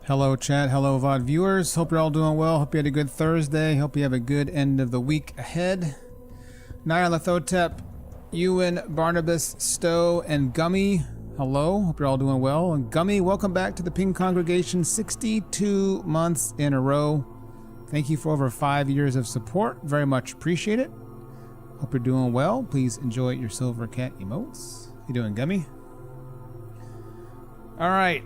Hello chat, hello VOD viewers. Hope you're all doing well. Hope you had a good Thursday. Hope you have a good end of the week ahead. Nyala Thotep, Ewan, Barnabas, Stowe, and Gummy. Hello, hope you're all doing well. And Gummy, welcome back to the Ping Congregation 62 months in a row. Thank you for over 5 years of support. Very much appreciate it. Hope you're doing well. Please enjoy your silver cat emotes. How you doing, Gummy? Alright.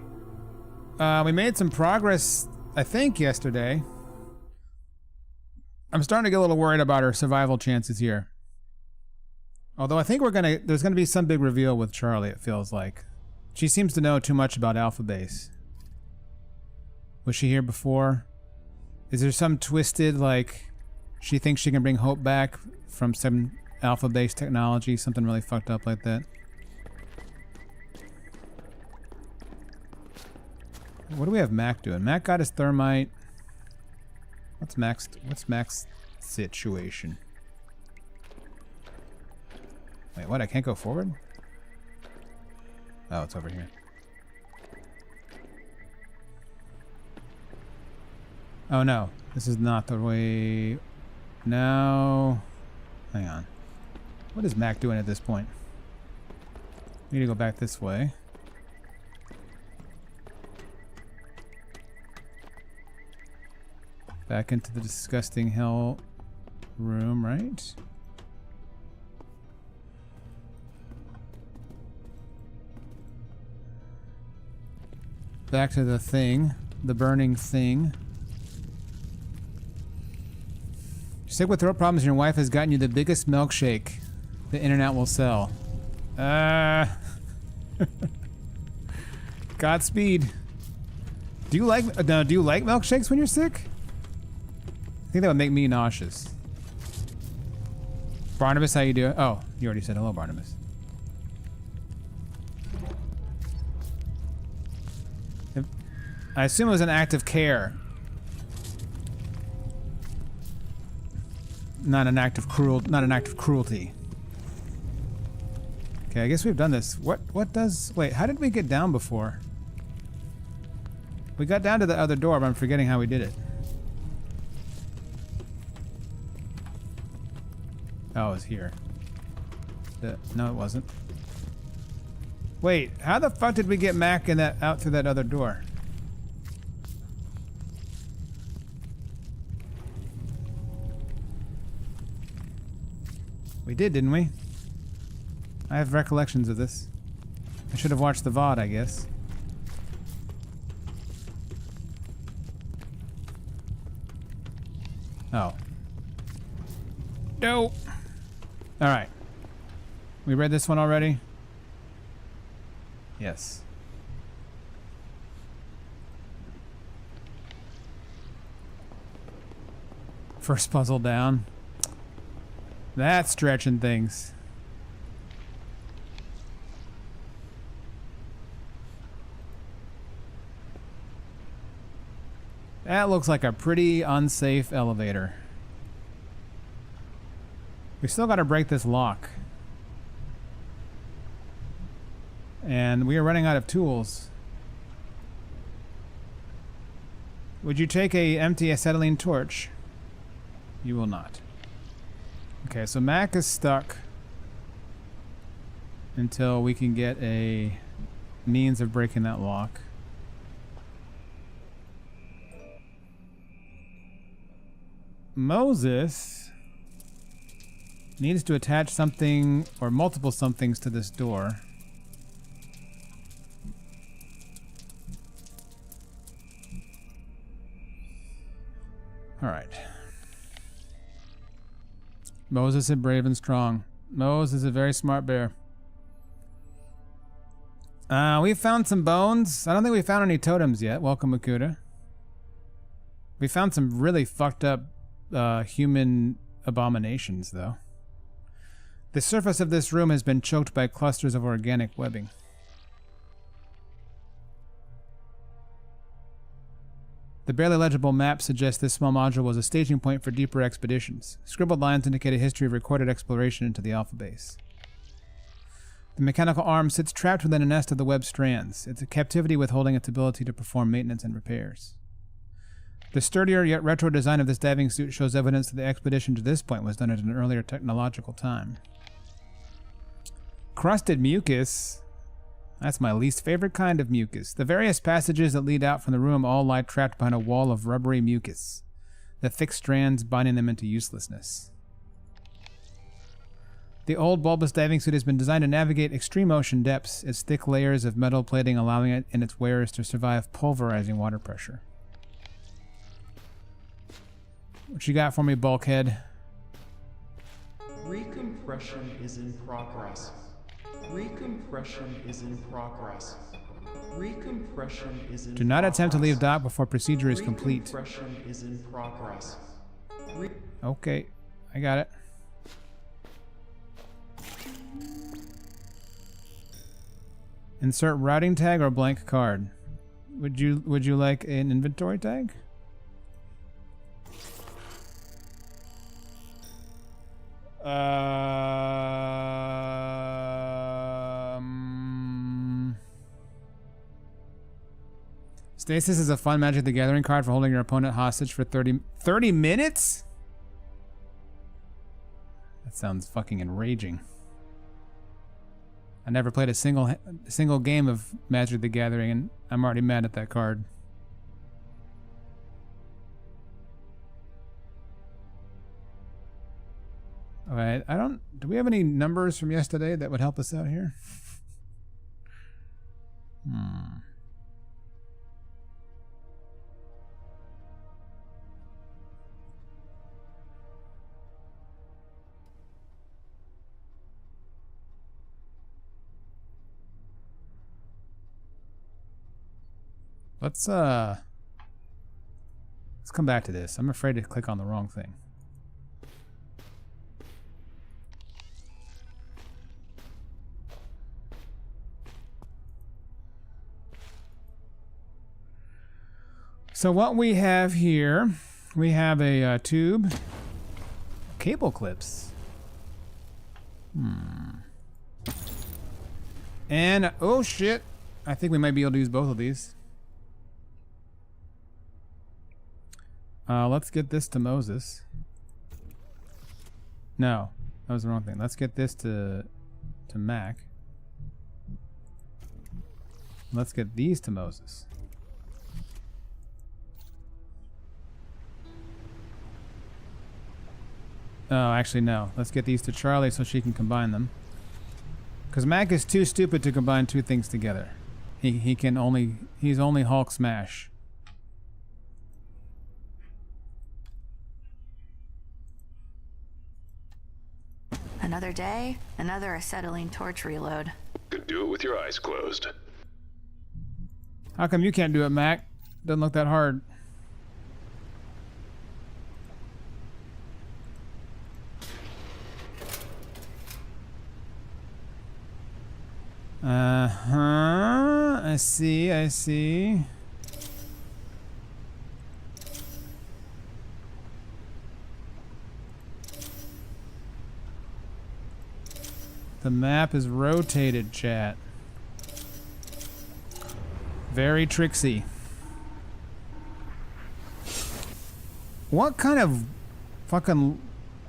We made some progress, I think, yesterday. I'm starting to get a little worried about our survival chances here. Although I think there's gonna be some big reveal with Charlie, it feels like. She seems to know too much about Alpha Base. Was she here before? Is there some twisted, like, she thinks she can bring Hope back from some Alpha Base technology, something really fucked up like that? What do we have Mac doing? Mac got his thermite. What's Mac's situation? Wait, what? I can't go forward? Oh, it's over here. Oh no, this is not the way. No. Hang on. What is Mac doing at this point? We need to go back this way. Back into the disgusting hell room, right? Back to the thing, the burning thing. Sick with throat problems and your wife has gotten you the biggest milkshake the internet will sell. Godspeed. Do you like milkshakes when you're sick? I think that would make me nauseous. Barnabas, how you doing? Oh, you already said hello, Barnabas. I assume it was an act of care. Not an act of cruelty. Okay, I guess we've done this. Wait, how did we get down before? We got down to the other door, but I'm forgetting how we did it. Oh, it was here. No, it wasn't. Wait, how the fuck did we get Mac in out through that other door? We did, didn't we? I have recollections of this. I should have watched the VOD, I guess. Oh. No! Alright. We read this one already? Yes. First puzzle down. That's stretching things. That looks like a pretty unsafe elevator. We still gotta break this lock. And we are running out of tools. Would you take a empty acetylene torch? You will not. Okay, so Mac is stuck until we can get a means of breaking that lock. Moses needs to attach something or multiple somethings to this door. All right. Moses is brave and strong. Moses is a very smart bear. We found some bones. I don't think we found any totems yet. Welcome, Makuta. We found some really fucked up human abominations, though. The surface of this room has been choked by clusters of organic webbing. The barely legible map suggests this small module was a staging point for deeper expeditions. Scribbled lines indicate a history of recorded exploration into the Alpha Base. The mechanical arm sits trapped within a nest of the web strands, its captivity withholding its ability to perform maintenance and repairs. The sturdier yet retro design of this diving suit shows evidence that the expedition to this point was done at an earlier technological time. Crusted mucus. That's my least favorite kind of mucus. The various passages that lead out from the room all lie trapped behind a wall of rubbery mucus, the thick strands binding them into uselessness. The old bulbous diving suit has been designed to navigate extreme ocean depths, its thick layers of metal plating allowing it and its wearers to survive pulverizing water pressure. What you got for me, bulkhead? Recompression is in progress. Recompression is in progress. Recompression is in Do not attempt to leave dock before procedure is complete. Recompression is in progress. Okay, I got it. Insert routing tag or blank card. Would you like an inventory tag? Stasis is a fun Magic the Gathering card for holding your opponent hostage for 30 minutes? That sounds fucking enraging. I never played a single game of Magic the Gathering, and I'm already mad at that card. Alright, do we have any numbers from yesterday that would help us out here? Let's come back to this. I'm afraid to click on the wrong thing. So what we have here, we have a tube, cable clips. And, oh shit, I think we might be able to use both of these. Let's get this to Moses. No, that was the wrong thing. Let's get this to Mac. Let's get these to Moses. Oh, actually no. Let's get these to Charlie so she can combine them. Because Mac is too stupid to combine two things together. He's only Hulk smash. Another day, another acetylene torch reload. Could do it with your eyes closed. How come you can't do it, Mac? Doesn't look that hard. I see. The map is rotated, chat. Very tricksy. What kind of fucking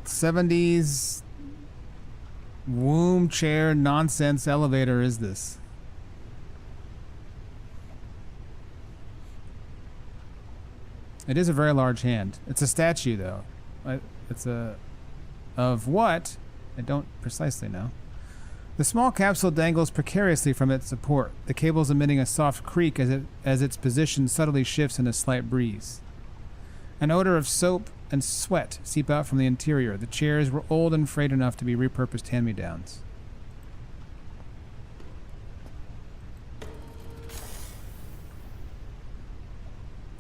70s womb chair nonsense elevator is this? It is a very large hand. It's a statue, though. It's a... Of what? I don't precisely know. The small capsule dangles precariously from its support, the cables emitting a soft creak as its position subtly shifts in a slight breeze. An odor of soap and sweat seep out from the interior. The chairs were old and frayed enough to be repurposed hand-me-downs.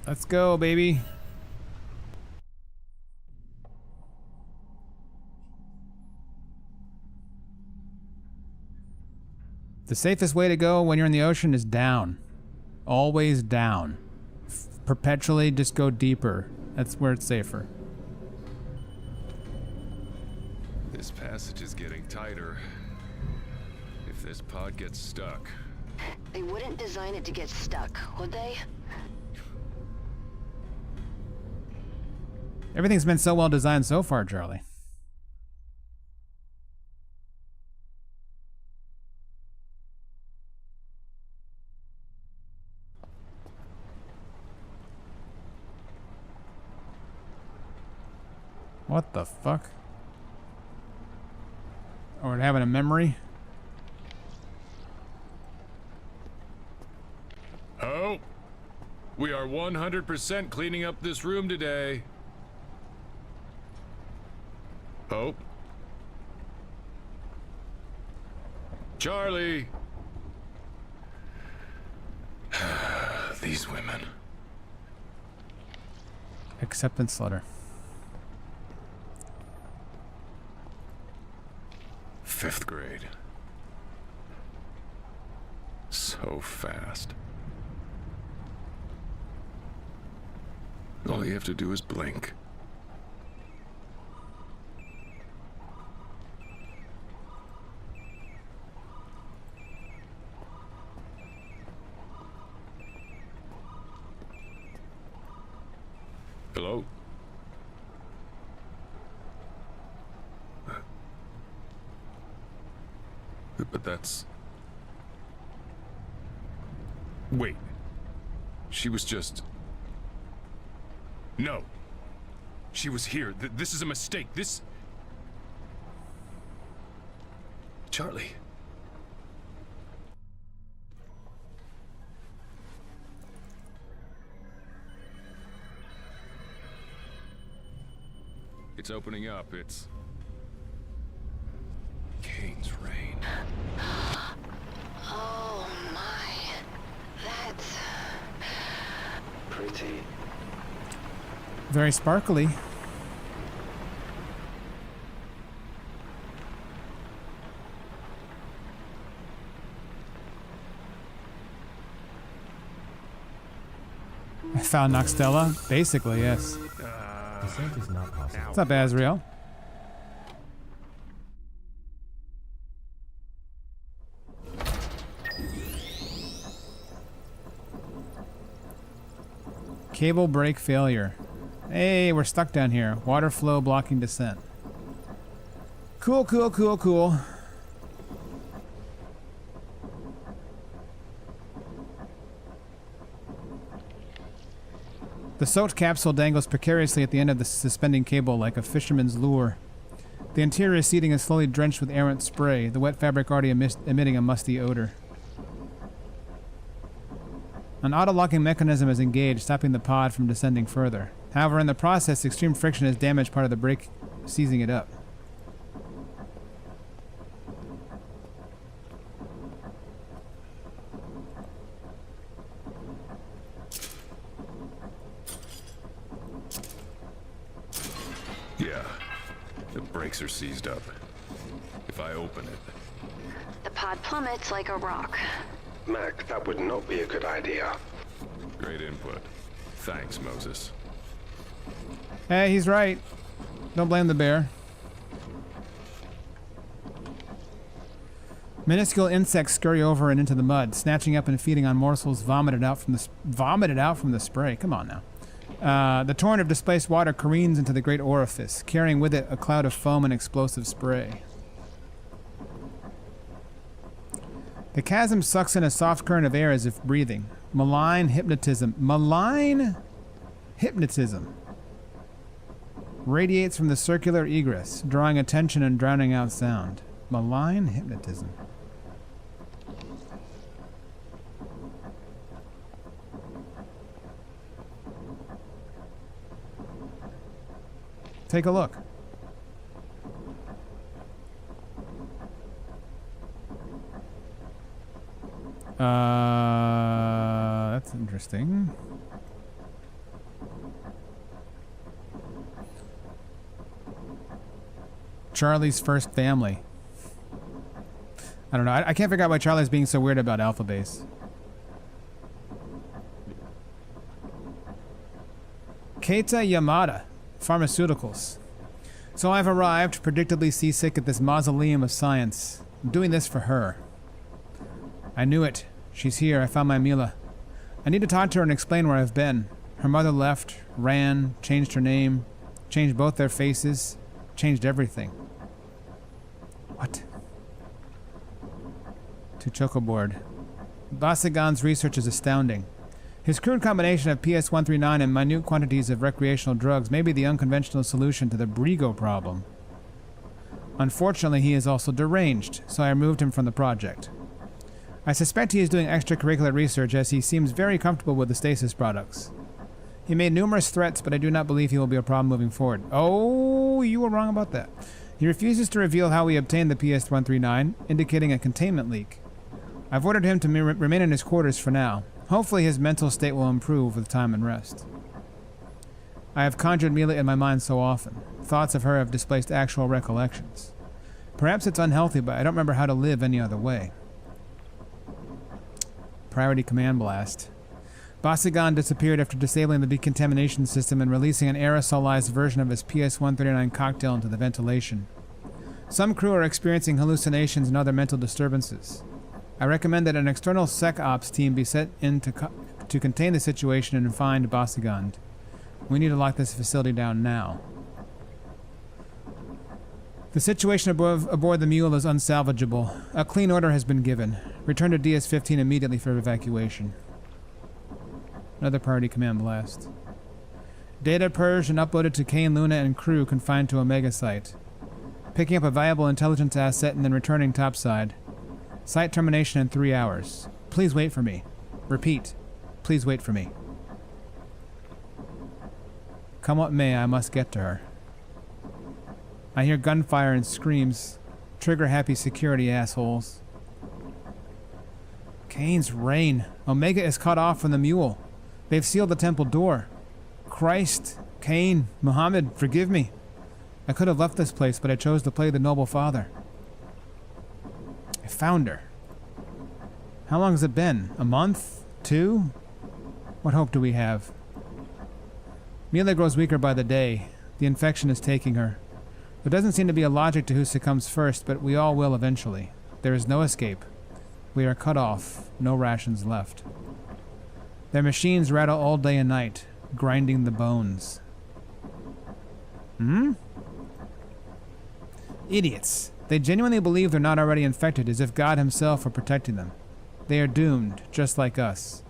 Let's go, baby. The safest way to go when you're in the ocean is down. Always down. Perpetually just go deeper. That's where it's safer. This passage is getting tighter. If this pod gets stuck? They wouldn't design it to get stuck, would they? Everything's been so well designed so far, Charlie. What the fuck? Or we're having a memory? Oh! We are 100% cleaning up this room today. Hope? Charlie! These women. Acceptance letter. 5th grade. So fast. All you have to do is blink. Hello? But that's... Wait. She was just... No. She was here. This is a mistake. This... Charlie. It's opening up. It's... Kane's rain. Oh my. That's... pretty. Very sparkly. I found Noxtella? Basically, yes. Descent is not possible. What's up, Azrael? Cable break failure. Hey, we're stuck down here. Water flow blocking descent. Cool, cool, cool, cool. The soaked capsule dangles precariously at the end of the suspending cable like a fisherman's lure. The interior seating is slowly drenched with errant spray, the wet fabric already emitting a musty odor. An auto-locking mechanism is engaged, stopping the pod from descending further. However, in the process, extreme friction has damaged part of the brake, seizing it up. Yeah. The brakes are seized up. If I open it... The pod plummets like a rock. Mac, that would not be a good idea. Great input. Thanks, Moses. Hey, he's right. Don't blame the bear. Minuscule insects scurry over and into the mud, snatching up and feeding on morsels vomited out from the spray. Come on now. The torrent of displaced water careens into the great orifice, carrying with it a cloud of foam and explosive spray. The chasm sucks in a soft current of air as if breathing. Malign hypnotism. Malign hypnotism radiates from the circular egress, drawing attention and drowning out sound. Malign hypnotism. Take a look. That's interesting. Charlie's first family. I don't know. I can't figure out why Charlie's being so weird about Alpha Base. Keita Yamada, Pharmaceuticals. So I've arrived, predictably seasick at this mausoleum of science. I'm doing this for her. I knew it. She's here. I found my Mila. I need to talk to her and explain where I've been. Her mother left, ran, changed her name, changed both their faces, changed everything. What? To Chocoboard. Basigan's research is astounding. His crude combination of PS-139 and minute quantities of recreational drugs may be the unconventional solution to the Brigo problem. Unfortunately, he is also deranged, so I removed him from the project. I suspect he is doing extracurricular research as he seems very comfortable with the Stasis products. He made numerous threats, but I do not believe he will be a problem moving forward. Oh, you were wrong about that. He refuses to reveal how he obtained the PS-139, indicating a containment leak. I've ordered him to remain in his quarters for now. Hopefully his mental state will improve with time and rest. I have conjured Mila in my mind so often. Thoughts of her have displaced actual recollections. Perhaps it's unhealthy, but I don't remember how to live any other way. Priority command blast. Basigan disappeared after disabling the decontamination system and releasing an aerosolized version of his PS-139 cocktail into the ventilation. Some crew are experiencing hallucinations and other mental disturbances. I recommend that an external SecOps team be set in to contain the situation and find Basigan. We need to lock this facility down now. The situation aboard the Mule is unsalvageable. A clean order has been given. Return to DS-15 immediately for evacuation. Another priority command blast. Data purged and uploaded to Kane, Luna, and crew confined to Omega Site. Picking up a valuable intelligence asset and then returning topside. Site termination in 3 hours. Please wait for me. Repeat. Please wait for me. Come what may, I must get to her. I hear gunfire and screams. Trigger happy security, assholes. Kane's reign. Omega is cut off from the Mule. They've sealed the temple door. Christ, Kane, Muhammad, forgive me. I could have left this place, but I chose to play the noble father. I found her. How long has it been? A month? 2? What hope do we have? Mila grows weaker by the day. The infection is taking her. There doesn't seem to be a logic to who succumbs first, but we all will eventually. There is no escape. We are cut off. No rations left. Their machines rattle all day and night, grinding the bones. Idiots. They genuinely believe they're not already infected, as if God himself were protecting them. They are doomed, just like us.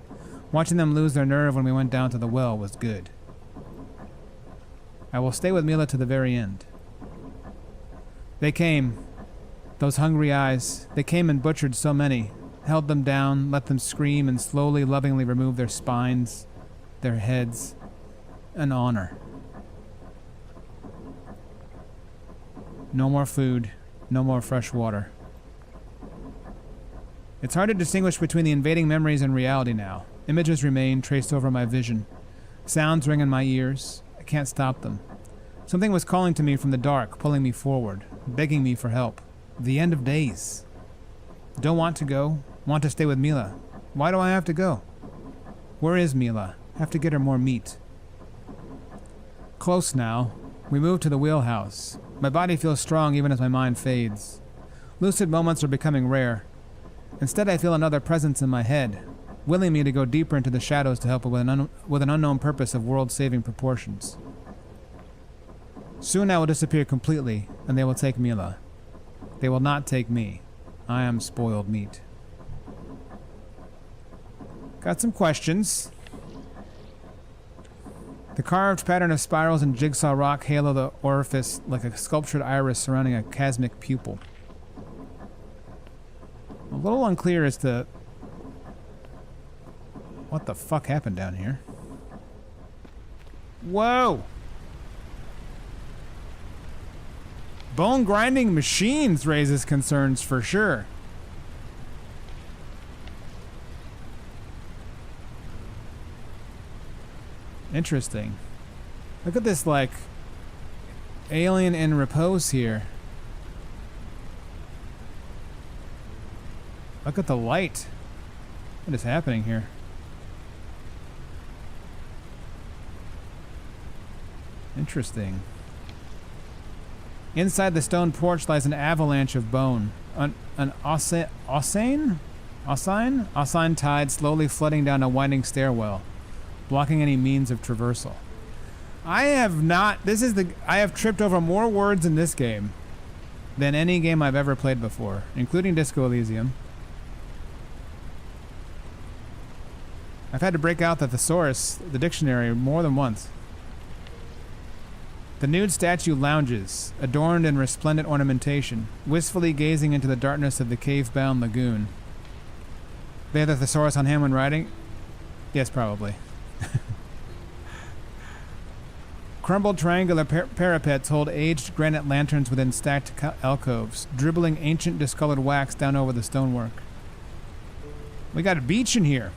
Watching them lose their nerve when we went down to the well was good. I will stay with Mila to the very end. They came. Those hungry eyes. They came and butchered so many. Held them down, let them scream, and slowly, lovingly removed their spines, their heads, an honor. No more food. No more fresh water. It's hard to distinguish between the invading memories and reality now. Images remain traced over my vision. Sounds ring in my ears. I can't stop them. Something was calling to me from the dark, pulling me forward, begging me for help. The end of days. Don't want to go. Want to stay with Mila. Why do I have to go? Where is Mila? Have to get her more meat. Close now. We move to the wheelhouse. My body feels strong even as my mind fades. Lucid moments are becoming rare. Instead, I feel another presence in my head, willing me to go deeper into the shadows to help with an unknown purpose of world-saving proportions. Soon I will disappear completely, and they will take Mila. They will not take me. I am spoiled meat. Got some questions. The carved pattern of spirals and jigsaw rock halo the orifice like a sculptured iris surrounding a chasmic pupil. A little unclear as to what the fuck happened down here. Whoa! Bone grinding machines raises concerns for sure. Interesting. Look at this, like, alien in repose here. Look at the light. What is happening here? Interesting. Inside the stone porch lies an avalanche of bone. An osane? Assign tide slowly flooding down a winding stairwell, blocking any means of traversal. I have tripped over more words in this game than any game I've ever played before, including Disco Elysium. I've had to break out the thesaurus, the dictionary, more than once. The nude statue lounges, adorned in resplendent ornamentation, wistfully gazing into the darkness of the cave-bound lagoon. They have the thesaurus on hand when writing? Yes, probably. Crumbled triangular parapets hold aged granite lanterns within stacked alcoves, dribbling ancient discolored wax down over the stonework. We got a beach in here.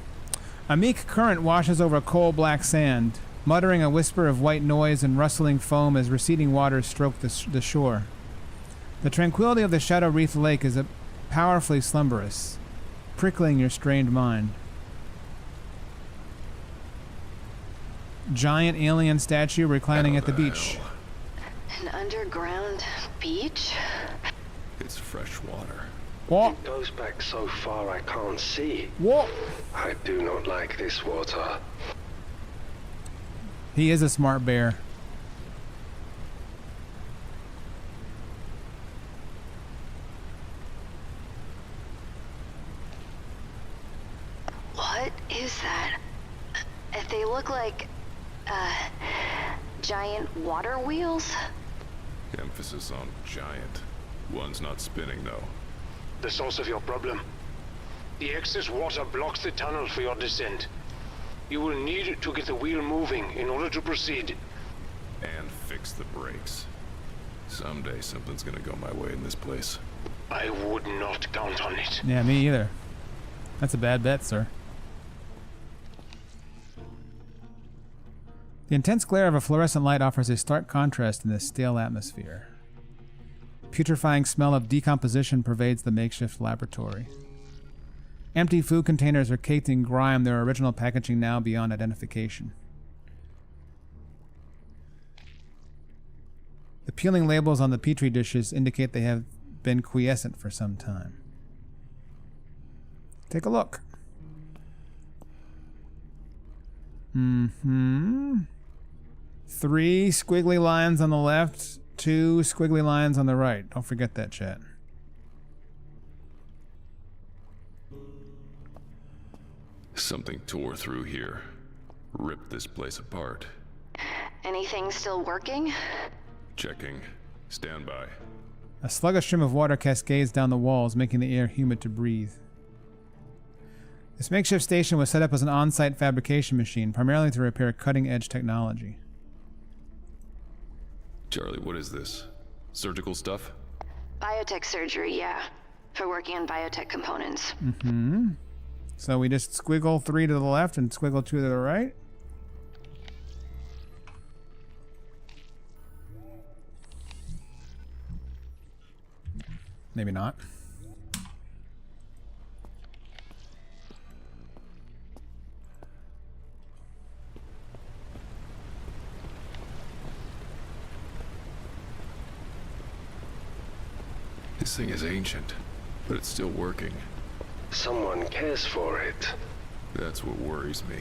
A meek current washes over coal-black sand, muttering a whisper of white noise and rustling foam as receding waters stroke the shore. The tranquility of the shadow-wreathed lake is powerfully slumberous, prickling your strained mind. Giant alien statue reclining at the beach. An underground beach? It's fresh water. What? It goes back so far I can't see. What? I do not like this water. He is a smart bear. What is that? They look like, giant water wheels? Emphasis on giant. One's not spinning, though. The source of your problem. The excess water blocks the tunnel for your descent. You will need to get the wheel moving in order to proceed. And fix the brakes. Someday something's gonna go my way in this place. I would not count on it. Yeah, me either. That's a bad bet, sir. The intense glare of a fluorescent light offers a stark contrast in this stale atmosphere. Putrefying smell of decomposition pervades the makeshift laboratory. Empty food containers are caked in grime, their original packaging now beyond identification. The peeling labels on the petri dishes indicate they have been quiescent for some time. Take a look. 3 squiggly lines on the left, 2 squiggly lines on the right. Don't forget that, chat. Something tore through here. Ripped this place apart. Anything still working? Checking. Stand by. A sluggish stream of water cascades down the walls, making the air humid to breathe. This makeshift station was set up as an on-site fabrication machine, primarily to repair cutting-edge technology. Charlie, what is this? Surgical stuff? Biotech surgery, yeah. For working on biotech components. So we just squiggle 3 to the left and squiggle 2 to the right. Maybe not. This thing is ancient, but it's still working. Someone cares for it. That's what worries me.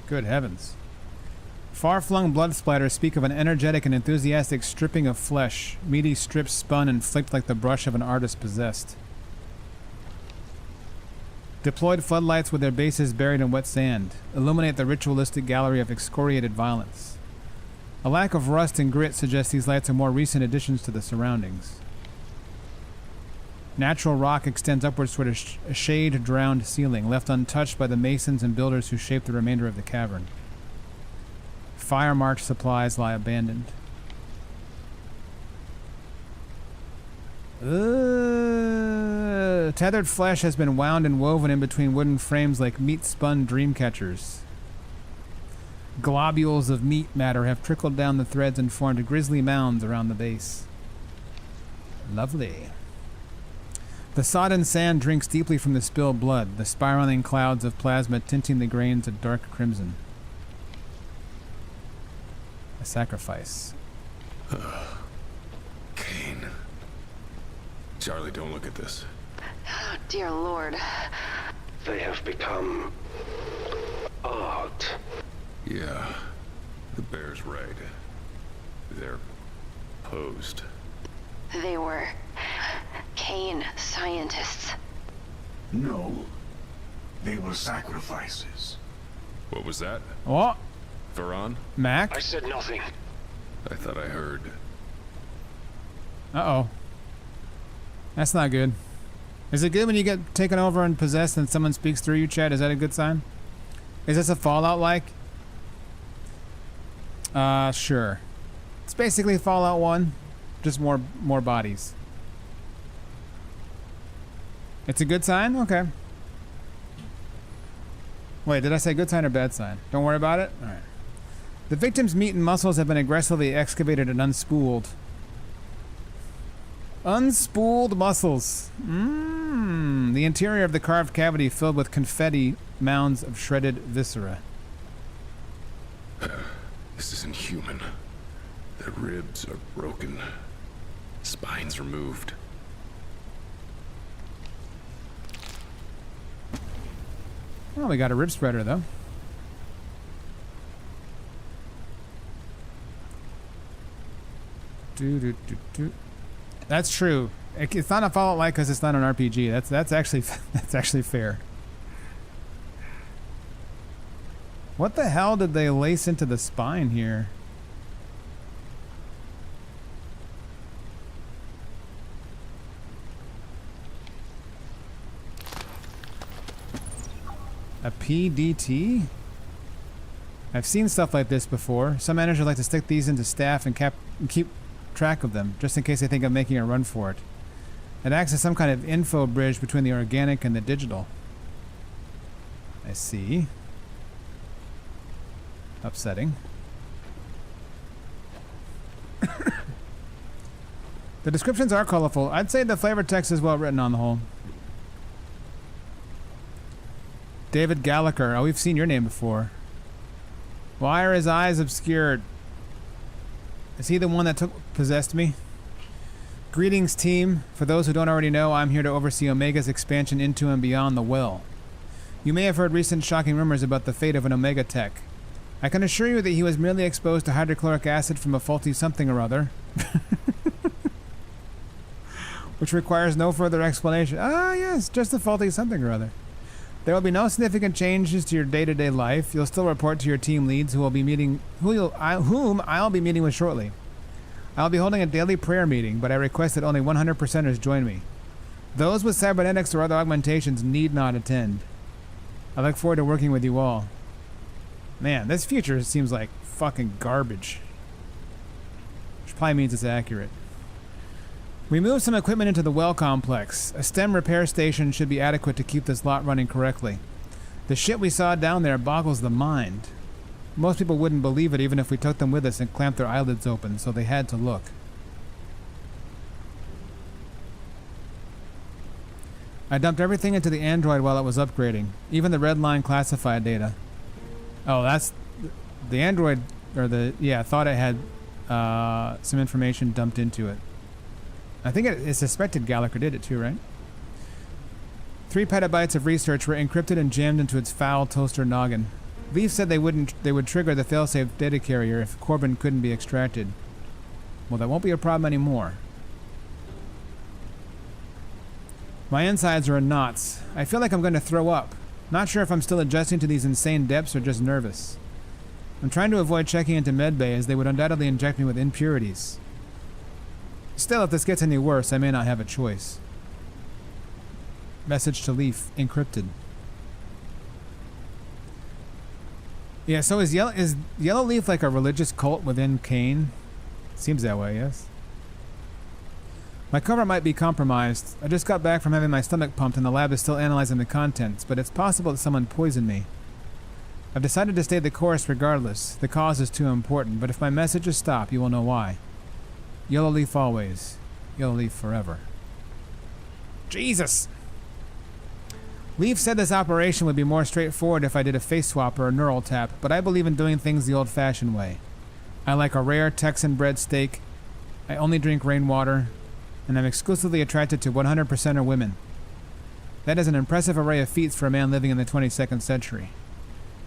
Good heavens. Far-flung blood splatters speak of an energetic and enthusiastic stripping of flesh, meaty strips spun and flicked like the brush of an artist possessed. Deployed floodlights with their bases buried in wet sand illuminate the ritualistic gallery of excoriated violence. A lack of rust and grit suggests these lights are more recent additions to the surroundings. Natural rock extends upwards toward a shade-drowned ceiling, left untouched by the masons and builders who shaped the remainder of the cavern. Fire-marked supplies lie abandoned. Tethered flesh has been wound and woven in between wooden frames like meat-spun dream catchers. Globules of meat matter have trickled down the threads and formed grisly mounds around the base. Lovely. The sodden sand drinks deeply from the spilled blood, the spiraling clouds of plasma tinting the grains a dark crimson. A sacrifice. Charlie, don't look at this. Oh, dear Lord. They have become art. Yeah, the bear's right. They're posed. They were Kane scientists. No. They were sacrifices. What was that? Oh, Varan? Mac? I said nothing. I thought I heard. Uh-oh. That's not good. Is it good when you get taken over and possessed and someone speaks through you, Chad? Is that a good sign? Is this a Fallout-like? Sure. It's basically Fallout 1, just more bodies. It's a good sign? Okay. Wait, did I say good sign or bad sign? Don't worry about it? Alright. The victim's meat and muscles have been aggressively excavated and unspooled. Unspooled muscles. The interior of the carved cavity filled with confetti mounds of shredded viscera. This isn't human. Their ribs are broken. Spines removed. Well, we got a rib spreader, though. That's true. It's not a Fallout-like because it's not an RPG. That's actually fair. What the hell did they lace into the spine here? A PDT? I've seen stuff like this before. Some managers like to stick these into staff and keep track of them, just in case they think I'm making a run for it. It acts as some kind of info bridge between the organic and the digital. I see. Upsetting. The descriptions are colorful. I'd say the flavor text is well written on the whole. David Gallagher. Oh, we've seen your name before. Why are his eyes obscured? Is he the one that possessed me? Greetings, team. For those who don't already know, I'm here to oversee Omega's expansion into and beyond the well. You may have heard recent shocking rumors about the fate of an Omega tech. I can assure you that he was merely exposed to hydrochloric acid from a faulty something or other. Which requires no further explanation. Ah, yes, just a faulty something or other. There will be no significant changes to your day-to-day life. You'll still report to your team leads, whom I'll be meeting with shortly. I'll be holding a daily prayer meeting, but I request that only 100%ers join me. Those with cybernetics or other augmentations need not attend. I look forward to working with you all. Man, this future seems like fucking garbage. Which probably means it's accurate. We moved some equipment into the well complex. A STEM repair station should be adequate to keep this lot running correctly. The shit we saw down there boggles the mind. Most people wouldn't believe it even if we took them with us and clamped their eyelids open, so they had to look. I dumped everything into the Android while it was upgrading, even the red line classified data. Oh, that's the Android, or I thought it had some information dumped into it. I think it suspected Gallagher did it too, right? 3 petabytes of research were encrypted and jammed into its foul toaster noggin. Leaf said they would trigger the failsafe data carrier if Corbin couldn't be extracted. Well, that won't be a problem anymore. My insides are in knots. I feel like I'm going to throw up. Not sure if I'm still adjusting to these insane depths or just nervous. I'm trying to avoid checking into medbay as they would undoubtedly inject me with impurities. Still, if this gets any worse, I may not have a choice. Message to Leaf, encrypted. Yeah, so is Yellow Leaf like a religious cult within Kane? Seems that way, yes. My cover might be compromised. I just got back from having my stomach pumped and the lab is still analyzing the contents, but it's possible that someone poisoned me. I've decided to stay the course regardless. The cause is too important, but if my messages stop, you will know why. Yellow Leaf always. Yellow Leaf forever. Jesus! Leaf said this operation would be more straightforward if I did a face swap or a neural tap, but I believe in doing things the old-fashioned way. I like a rare Texan bread steak. I only drink rainwater. and I'm exclusively attracted to 100% of women. That is an impressive array of feats for a man living in the 22nd century.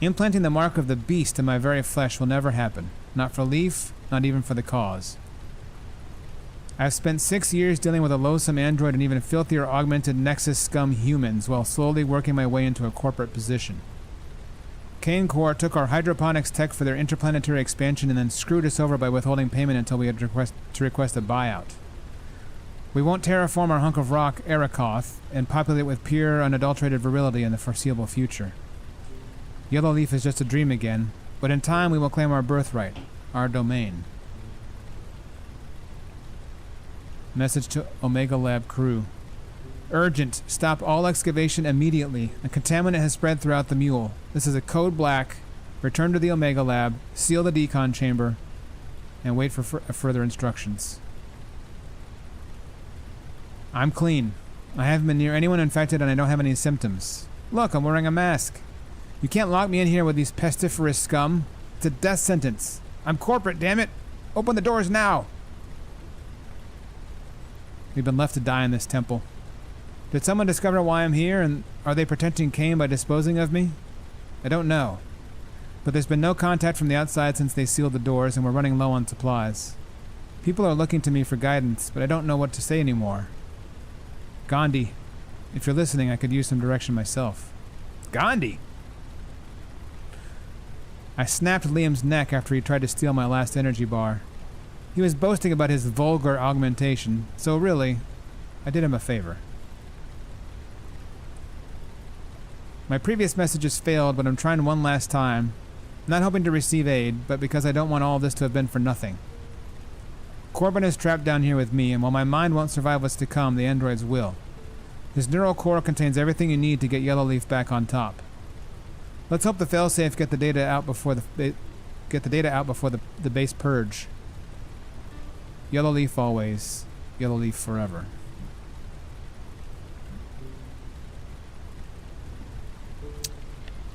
Implanting the mark of the beast in my very flesh will never happen. Not for Leaf, not even for the cause. I've spent 6 years dealing with a loathsome android and even filthier augmented Nexus scum humans while slowly working my way into a corporate position. Kane Corps took our hydroponics tech for their interplanetary expansion and then screwed us over by withholding payment until we had to request a buyout. We won't terraform our hunk of rock, Arakoth, and populate with pure, unadulterated virility in the foreseeable future. Yellow Leaf is just a dream again, but in time we will claim our birthright, our domain. Message to Omega Lab crew. Urgent. Stop all excavation immediately. A contaminant has spread throughout the mule. This is a code black. Return to the Omega Lab, seal the decon chamber, and wait for further instructions. I'm clean. I haven't been near anyone infected and I don't have any symptoms. Look, I'm wearing a mask. You can't lock me in here with these pestiferous scum. It's a death sentence. I'm corporate, damn it. Open the doors now. We've been left to die in this temple. Did someone discover why I'm here, and are they protecting Kane by disposing of me? I don't know. But there's been no contact from the outside since they sealed the doors, and we're running low on supplies. People are looking to me for guidance, but I don't know what to say anymore. Gandhi, if you're listening, I could use some direction myself. Gandhi! I snapped Liam's neck after he tried to steal my last energy bar. He was boasting about his vulgar augmentation, so really, I did him a favor. My previous messages failed, but I'm trying one last time. Not hoping to receive aid, but because I don't want all of this to have been for nothing. Corbin is trapped down here with me, and while my mind won't survive what's to come, the androids will. His neural core contains everything you need to get Yellowleaf back on top. Let's hope the failsafe get the data out before the base purge. Yellowleaf always, Yellowleaf forever.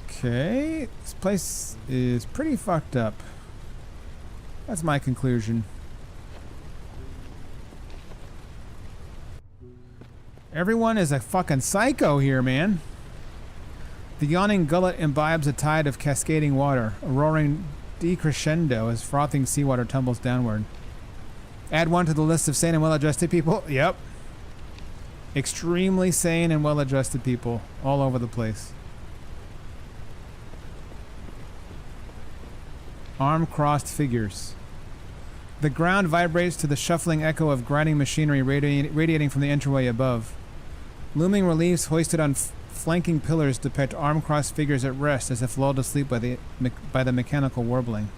Okay, this place is pretty fucked up. That's my conclusion. Everyone is a fucking psycho here, man. The yawning gullet imbibes a tide of cascading water, a roaring decrescendo as frothing seawater tumbles downward. Add one to the list of sane and well-adjusted people. Yep. Extremely sane and well-adjusted people all over the place. Arm-crossed figures. The ground vibrates to the shuffling echo of grinding machinery radiating from the entryway above. Looming reliefs hoisted on flanking pillars depict arm-crossed figures at rest as if lulled to sleep by the mechanical warbling.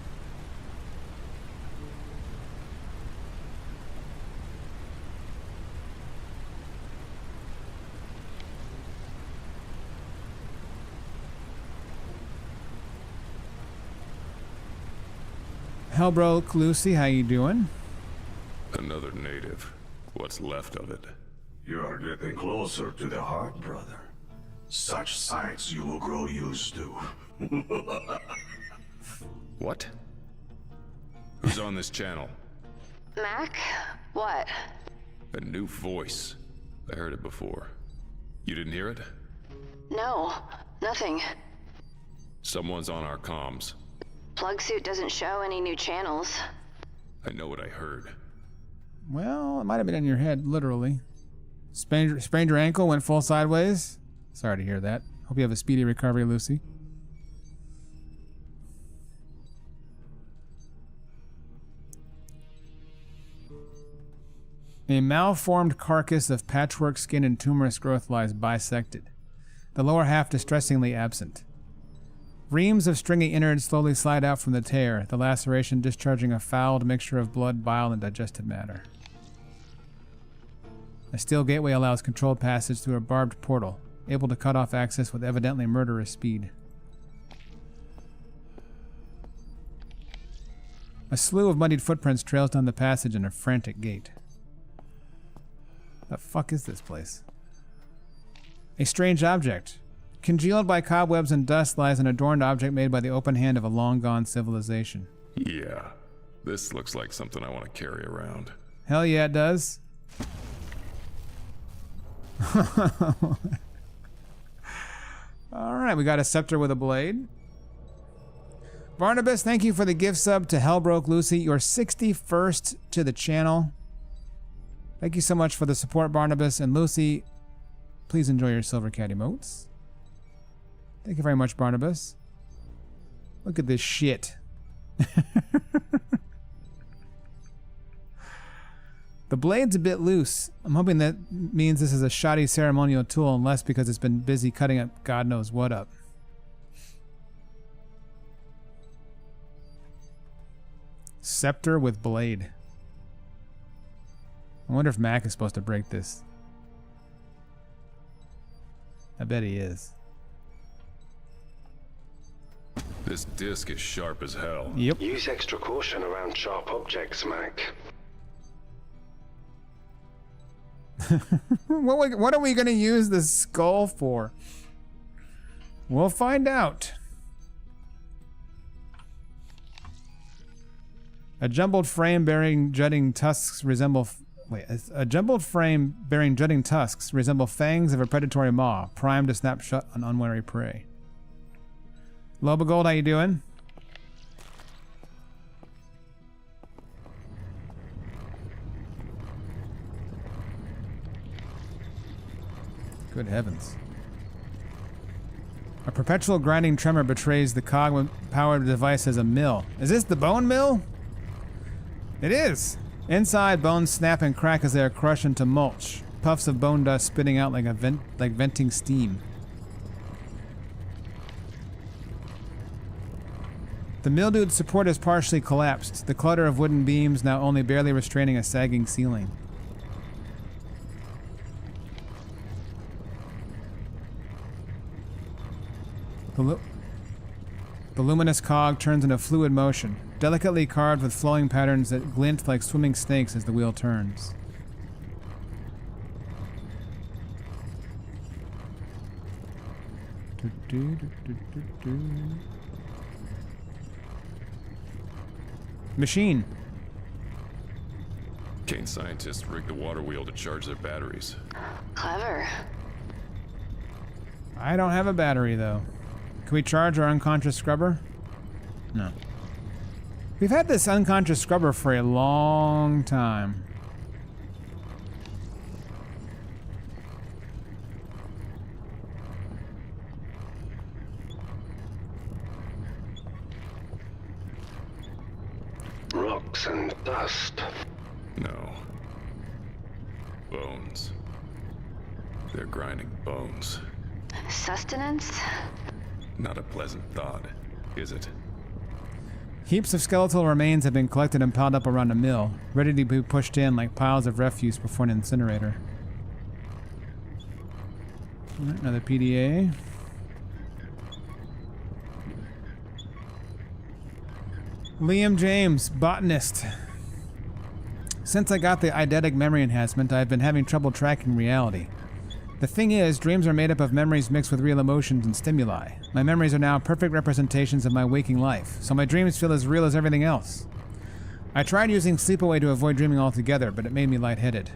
Hellbro Lucy, how you doing? Another native. What's left of it? You're getting closer to the heart, brother. Such sights you will grow used to. What? Who's on this channel? Mac? What? A new voice. I heard it before. You didn't hear it? No, nothing. Someone's on our comms. Plug suit doesn't show any new channels. I know what I heard. Well, it might have been in your head, literally. Sprained your ankle, went full sideways? Sorry to hear that. Hope you have a speedy recovery, Lucy. A malformed carcass of patchwork skin and tumorous growth lies bisected, the lower half distressingly absent. Reams of stringy innards slowly slide out from the tear, the laceration discharging a fouled mixture of blood, bile, and digestive matter. A steel gateway allows controlled passage through a barbed portal, able to cut off access with evidently murderous speed. A slew of muddied footprints trails down the passage in a frantic gait. The fuck is this place? A strange object. Congealed by cobwebs and dust lies an adorned object made by the open hand of a long-gone civilization. Yeah, this looks like something I want to carry around. Hell yeah, it does. Alright, we got a scepter with a blade. Barnabas, thank you for the gift sub to Hellbroke Lucy, your 61st to the channel. Thank you so much for the support, Barnabas. And Lucy, please enjoy your Silver Cat emotes. Thank you very much, Barnabas. Look at this shit. The blade's a bit loose. I'm hoping that means this is a shoddy ceremonial tool and less because it's been busy cutting up God knows what up. Scepter with blade. I wonder if Mac is supposed to break this. I bet he is. This disc is sharp as hell. Yep. Use extra caution around sharp objects, Mac. What are we going to use the skull for? We'll find out. A jumbled frame bearing jutting tusks resemble... A jumbled frame bearing jutting tusks resemble fangs of a predatory maw, primed to snap shut on unwary prey. Loba Gold, how you doing? Good heavens. A perpetual grinding tremor betrays the cog-powered device as a mill. Is this the bone mill? It is! Inside, bones snap and crack as they are crushed into mulch. Puffs of bone dust spitting out like venting steam. The mildewed support is partially collapsed, the clutter of wooden beams now only barely restraining a sagging ceiling. The luminous cog turns into fluid motion, delicately carved with flowing patterns that glint like swimming snakes as the wheel turns. Machine. Kane scientists rigged the water wheel to charge their batteries. Clever. I don't have a battery though. Can we charge our unconscious scrubber? No. We've had this unconscious scrubber for a long time. Rocks and dust. No. Bones. They're grinding bones. Sustenance? Not a pleasant thought, is it? Heaps of skeletal remains have been collected and piled up around a mill, ready to be pushed in like piles of refuse before an incinerator. Alright, another PDA. Liam James, botanist. Since I got the eidetic memory enhancement, I've been having trouble tracking reality. The thing is, dreams are made up of memories mixed with real emotions and stimuli. My memories are now perfect representations of my waking life, so my dreams feel as real as everything else. I tried using sleepaway to avoid dreaming altogether, but it made me lightheaded.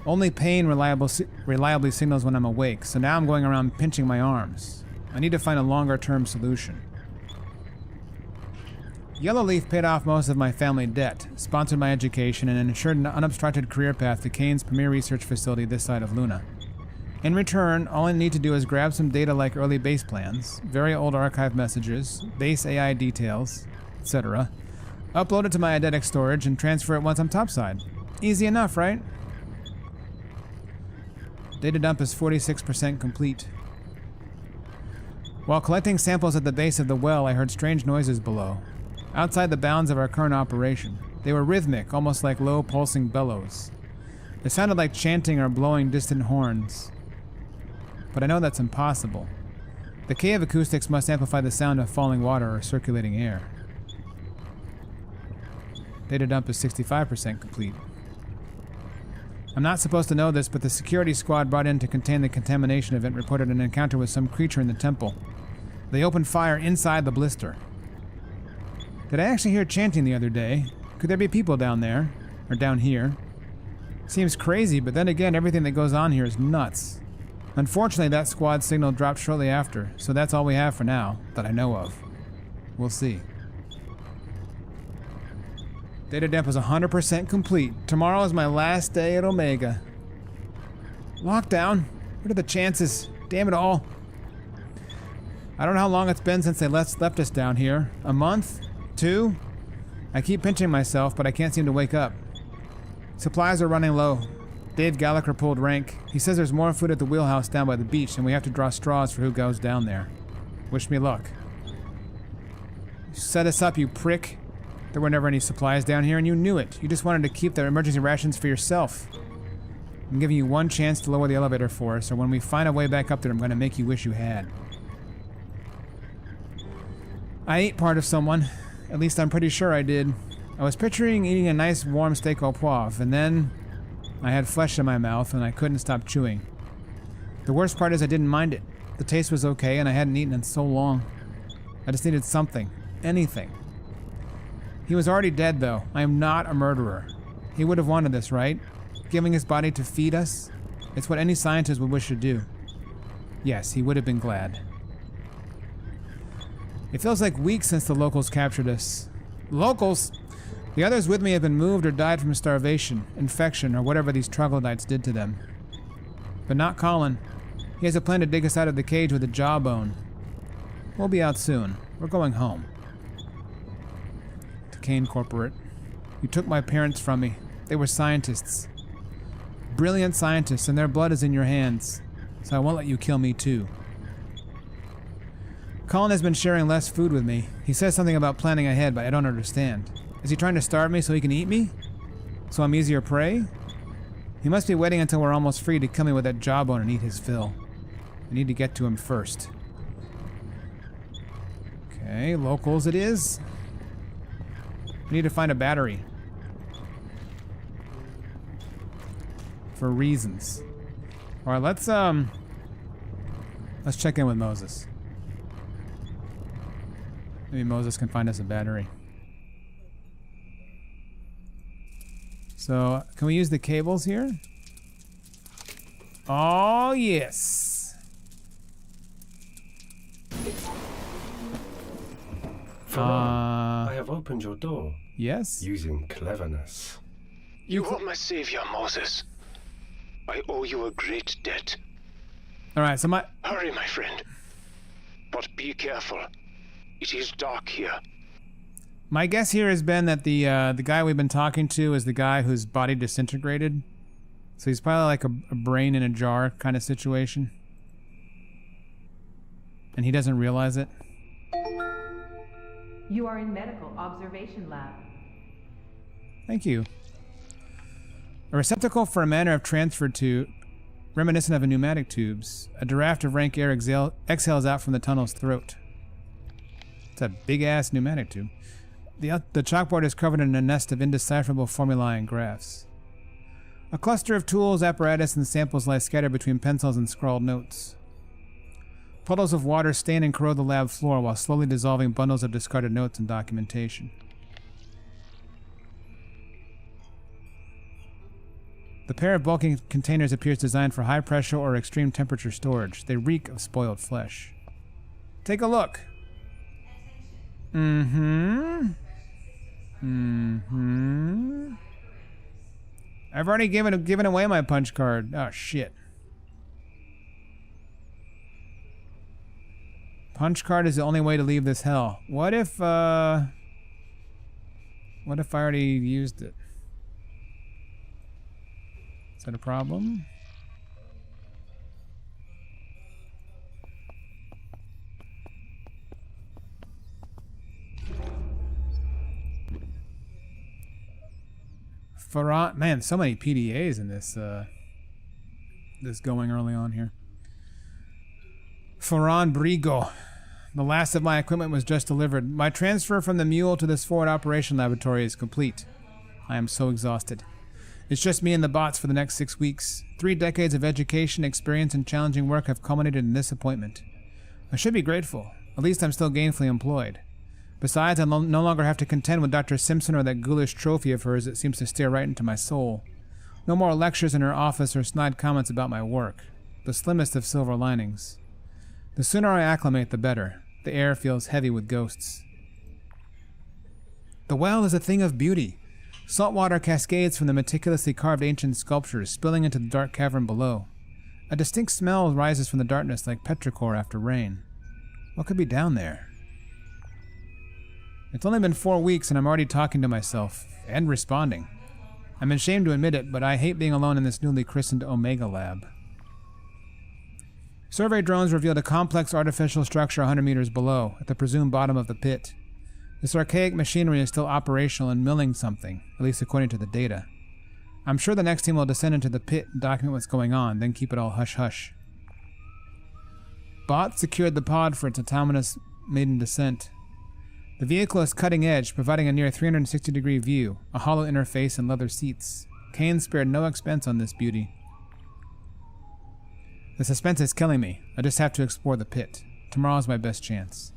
Only pain reliably signals when I'm awake, so now I'm going around pinching my arms. I need to find a longer-term solution. Yellowleaf paid off most of my family debt, sponsored my education, and ensured an unobstructed career path to Kane's premier research facility this side of Luna. In return, all I need to do is grab some data like early base plans, very old archive messages, base AI details, etc., upload it to my eidetic storage, and transfer it once I'm topside. Easy enough, right? Data dump is 46% complete. While collecting samples at the base of the well, I heard strange noises below, outside the bounds of our current operation. They were rhythmic, almost like low pulsing bellows. They sounded like chanting or blowing distant horns. But I know that's impossible. The cave acoustics must amplify the sound of falling water or circulating air. Data dump is 65% complete. I'm not supposed to know this, but the security squad brought in to contain the contamination event reported an encounter with some creature in the temple. They opened fire inside the blister. Did I actually hear chanting the other day? Could there be people down there? Or down here? Seems crazy, but then again, everything that goes on here is nuts. Unfortunately, that squad signal dropped shortly after, so that's all we have for now, that I know of. We'll see. Data dump is 100% complete. Tomorrow is my last day at Omega. Lockdown? What are the chances? Damn it all. I don't know how long it's been since they left us down here. A month? 2? I keep pinching myself, but I can't seem to wake up. Supplies are running low. Dave Gallagher pulled rank. He says there's more food at the wheelhouse down by the beach, and we have to draw straws for who goes down there. Wish me luck. Set us up, you prick. There were never any supplies down here, and you knew it. You just wanted to keep the emergency rations for yourself. I'm giving you one chance to lower the elevator for us, or when we find a way back up there, I'm going to make you wish you had. I ate part of someone. At least I'm pretty sure I did. I was picturing eating a nice warm steak au poivre, and then I had flesh in my mouth and I couldn't stop chewing. The worst part is I didn't mind it. The taste was okay and I hadn't eaten in so long. I just needed something. Anything. He was already dead though. I am not a murderer. He would have wanted this, right? Giving his body to feed us? It's what any scientist would wish to do. Yes, he would have been glad. It feels like weeks since the locals captured us. Locals? The others with me have been moved or died from starvation, infection, or whatever these troglodytes did to them. But not Colin. He has a plan to dig us out of the cage with a jawbone. We'll be out soon. We're going home. To Kane Corporate. You took my parents from me. They were scientists. Brilliant scientists, and their blood is in your hands. So I won't let you kill me too. Colin has been sharing less food with me. He says something about planning ahead, but I don't understand. Is he trying to starve me so he can eat me? So I'm easier prey? He must be waiting until we're almost free to kill me with that jawbone and eat his fill. I need to get to him first. Okay, locals it is. I need to find a battery. For reasons. Alright, let's check in with Moses. Maybe Moses can find us a battery. So, can we use the cables here? Oh, yes. Farah, I have opened your door. Yes? Using cleverness. You are my savior, Moses. I owe you a great debt. Alright, so Hurry, my friend. But be careful. It is dark here. My guess here has been that the guy we've been talking to is the guy whose body disintegrated. So he's probably like a brain in a jar kind of situation. And he doesn't realize it. You are in medical observation lab. Thank you. A receptacle for a manner of transfer tube, reminiscent of a pneumatic tubes. A draft of rank air exhales out from the tunnel's throat. It's a big-ass pneumatic tube. The chalkboard is covered in a nest of indecipherable formulae and graphs. A cluster of tools, apparatus, and samples lie scattered between pencils and scrawled notes. Puddles of water stain and corrode the lab floor while slowly dissolving bundles of discarded notes and documentation. The pair of bulky containers appears designed for high pressure or extreme temperature storage. They reek of spoiled flesh. Take a look. I've already given away my punch card. Oh shit. Punch card is the only way to leave this hell. What if I already used it? Is that a problem? Farah, man, so many PDAs in this this going early on here. Ferran Brigo. The last of my equipment was just delivered. My transfer from the mule to this forward operation laboratory is complete. I am so exhausted. It's just me and the bots for the next 6 weeks. 3 decades of education, experience, and challenging work have culminated in this appointment. I should be grateful. At least I'm still gainfully employed. Besides, I no longer have to contend with Dr. Simpson or that ghoulish trophy of hers that seems to stare right into my soul. No more lectures in her office or snide comments about my work. The slimmest of silver linings. The sooner I acclimate, the better. The air feels heavy with ghosts. The well is a thing of beauty. Salt water cascades from the meticulously carved ancient sculptures, spilling into the dark cavern below. A distinct smell rises from the darkness like petrichor after rain. What could be down there? It's only been 4 weeks and I'm already talking to myself, and responding. I'm ashamed to admit it, but I hate being alone in this newly christened Omega Lab. Survey drones revealed a complex artificial structure 100 meters below, at the presumed bottom of the pit. This archaic machinery is still operational and milling something, at least according to the data. I'm sure the next team will descend into the pit and document what's going on, then keep it all hush-hush. Bot secured the pod for its autonomous maiden descent. The vehicle is cutting edge, providing a near 360-degree view, a hollow interface, and leather seats. Kane spared no expense on this beauty. The suspense is killing me. I just have to explore the pit. Tomorrow's my best chance.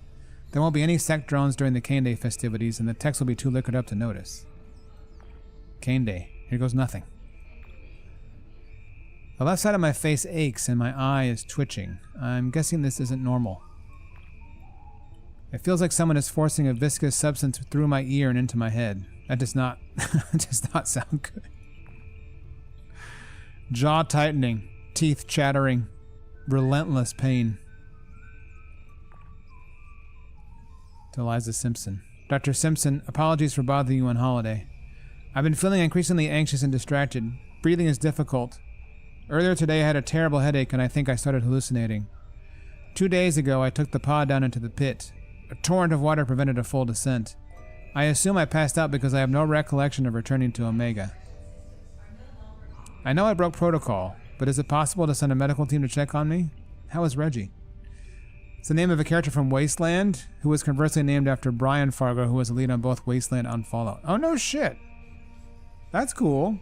There won't be any sect drones during the Kane Day festivities, and the techs will be too liquored up to notice. Kane Day. Here goes nothing. The left side of my face aches and my eye is twitching. I'm guessing this isn't normal. It feels like someone is forcing a viscous substance through my ear and into my head. That does not sound good. Jaw tightening, teeth chattering, relentless pain. To Eliza Simpson. Dr. Simpson, apologies for bothering you on holiday. I've been feeling increasingly anxious and distracted. Breathing is difficult. Earlier today I had a terrible headache and I think I started hallucinating. 2 days ago I took the pod down into the pit. A torrent of water prevented a full descent. I assume I passed out because I have no recollection of returning to Omega. I know I broke protocol, but is it possible to send a medical team to check on me? How is Reggie? It's the name of a character from Wasteland, who was conversely named after Brian Fargo, who was a lead on both Wasteland and Fallout. Oh no shit! That's cool.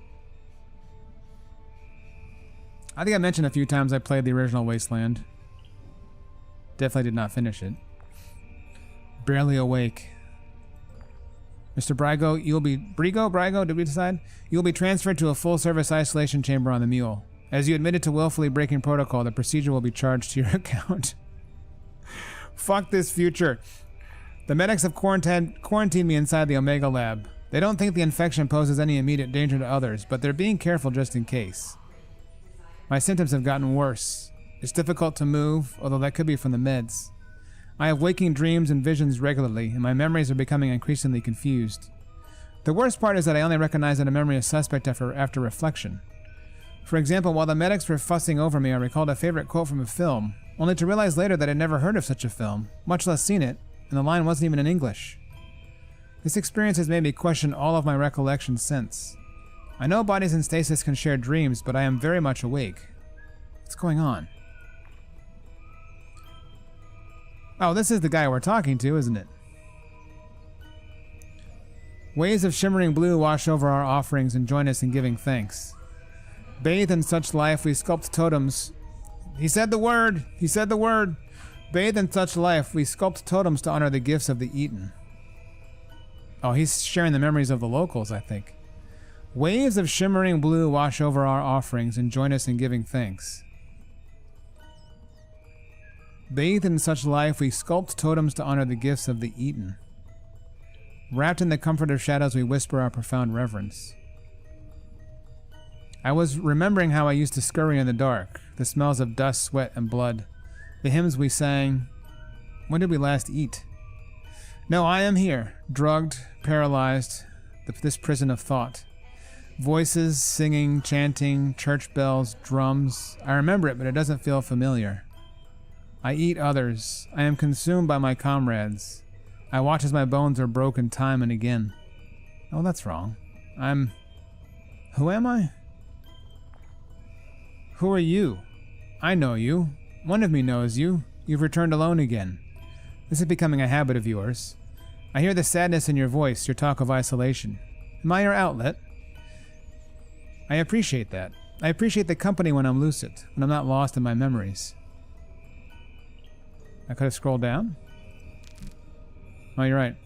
I think I mentioned a few times I played the original Wasteland. Definitely did not finish it. Barely awake. Mr. Brygo, you'll be... Brygo, did we decide? You'll be transferred to a full-service isolation chamber on the Mule. As you admitted to willfully breaking protocol, the procedure will be charged to your account. Fuck this future. The medics have quarantined me inside the Omega Lab. They don't think the infection poses any immediate danger to others, but they're being careful just in case. My symptoms have gotten worse. It's difficult to move, although that could be from the meds. I have waking dreams and visions regularly, and my memories are becoming increasingly confused. The worst part is that I only recognize that a memory is suspect after reflection. For example, while the medics were fussing over me, I recalled a favorite quote from a film, only to realize later that I'd never heard of such a film, much less seen it, and the line wasn't even in English. This experience has made me question all of my recollections since. I know bodies in stasis can share dreams, but I am very much awake. What's going on? Oh, this is the guy we're talking to, isn't it? Waves of shimmering blue wash over our offerings and join us in giving thanks. Bathed in such life, we sculpt totems. He said the word! He said the word! Bathed in such life, we sculpt totems to honor the gifts of the eaten. Oh, he's sharing the memories of the locals, I think. Waves of shimmering blue wash over our offerings and join us in giving thanks. Bathed in such life, we sculpt totems to honor the gifts of the eaten. Wrapped in the comfort of shadows, we whisper our profound reverence. I was remembering how I used to scurry in the dark, the smells of dust, sweat, and blood, the hymns we sang. When did we last eat? No, I am here, drugged, paralyzed, this prison of thought. Voices, singing, chanting, church bells, drums. I remember it, but it doesn't feel familiar. I eat others. I am consumed by my comrades. I watch as my bones are broken time and again. Oh, that's wrong. Who am I? Who are you? I know you. One of me knows you. You've returned alone again. This is becoming a habit of yours. I hear the sadness in your voice, your talk of isolation. Am I your outlet? I appreciate that. I appreciate the company when I'm lucid, when I'm not lost in my memories. I could have scrolled down. Oh, you're right.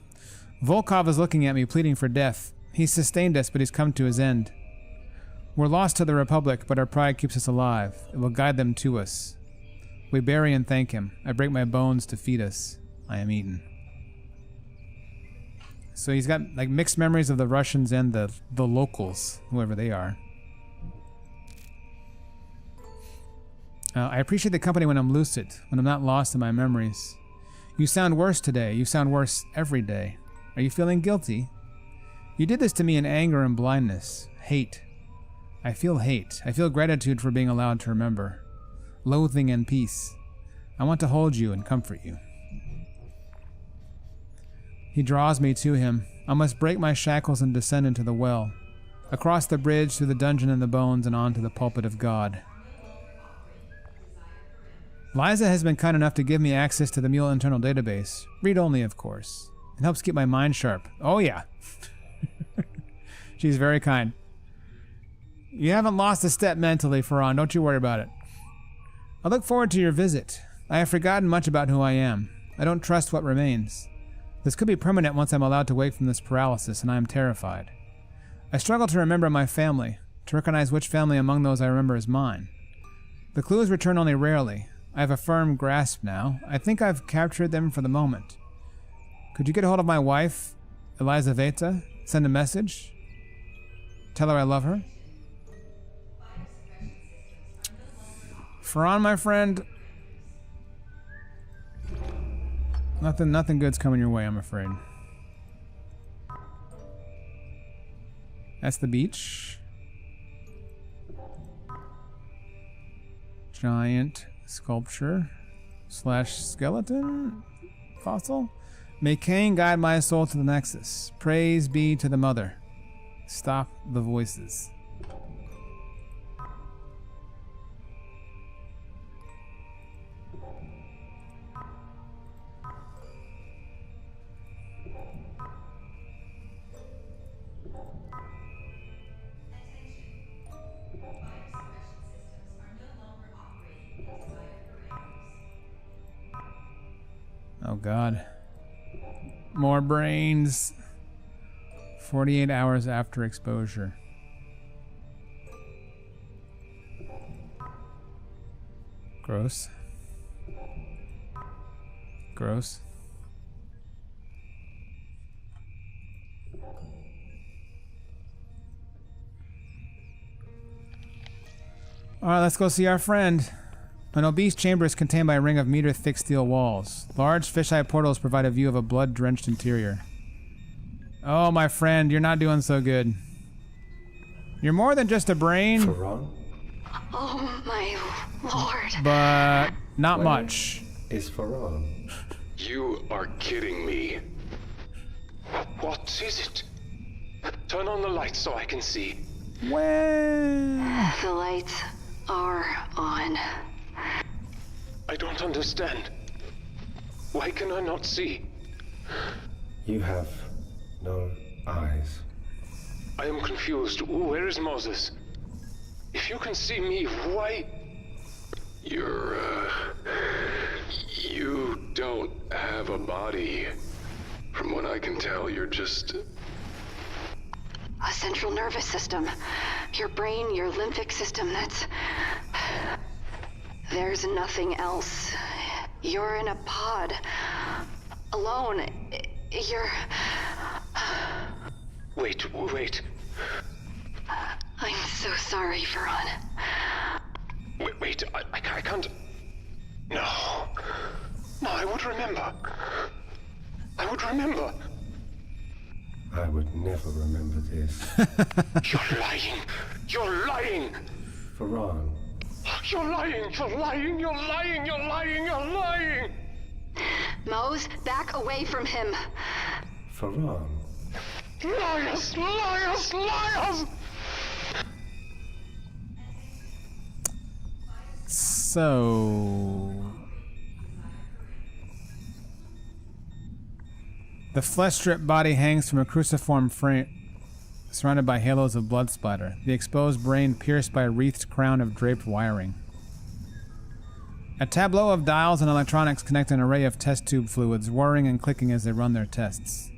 Volkov is looking at me, pleading for death. He's sustained us, but he's come to his end. We're lost to the Republic, but our pride keeps us alive. It will guide them to us. We bury and thank him. I break my bones to feed us. I am eaten. So he's got like mixed memories of the Russians and the locals, whoever they are. I appreciate the company when I'm lucid, when I'm not lost in my memories. You sound worse today. You sound worse every day. Are you feeling guilty? You did this to me in anger and blindness. Hate. I feel hate. I feel gratitude for being allowed to remember. Loathing and peace. I want to hold you and comfort you. He draws me to him. I must break my shackles and descend into the well. Across the bridge, through the dungeon and the bones, and onto the pulpit of God. Liza has been kind enough to give me access to the Mule internal database. Read only, of course. It helps keep my mind sharp. Oh yeah. She's very kind. You haven't lost a step mentally, Ferran. Don't you worry about it. I look forward to your visit. I have forgotten much about who I am. I don't trust what remains. This could be permanent once I'm allowed to wake from this paralysis, and I am terrified. I struggle to remember my family, to recognize which family among those I remember is mine. The clues return only rarely. I have a firm grasp now. I think I've captured them for the moment. Could you get a hold of my wife, Elizaveta? Send a message? Tell her I love her? Ferran, my friend, nothing good's coming your way, I'm afraid. That's the beach. Giant sculpture / skeleton fossil. May Cain guide my soul to the Nexus. Praise be to the Mother. Stop the voices. Oh God. More brains. 48 hours after exposure. Gross. Gross. Alright, let's go see our friend. An obese chamber is contained by a ring of meter-thick steel walls. Large fisheye portals provide a view of a blood-drenched interior. Oh, my friend, you're not doing so good. You're more than just a brain. Ferran? Oh, my lord. But not much. Is Ferran? You are kidding me. What is it? Turn on the lights so I can see. Well, The lights are on. I don't understand. Why can I not see? You have no eyes. I am confused. Where is Moses? If you can see me, why? You don't have a body. From what I can tell, you're just... A central nervous system. Your brain, your lymphic system, There's nothing else. You're in a pod. Alone. You're... Wait. I'm so sorry, Ferran. Wait, I can't... No, I would remember. I would never remember this. You're lying! Ferran. You're lying! Mose, back away from him. Ferran. Liars! so... The flesh-stripped body hangs from a cruciform frame surrounded by halos of blood splatter. The exposed brain pierced by a wreathed crown of draped wiring. A tableau of dials and electronics connect an array of test tube fluids, whirring and clicking as they run their tests.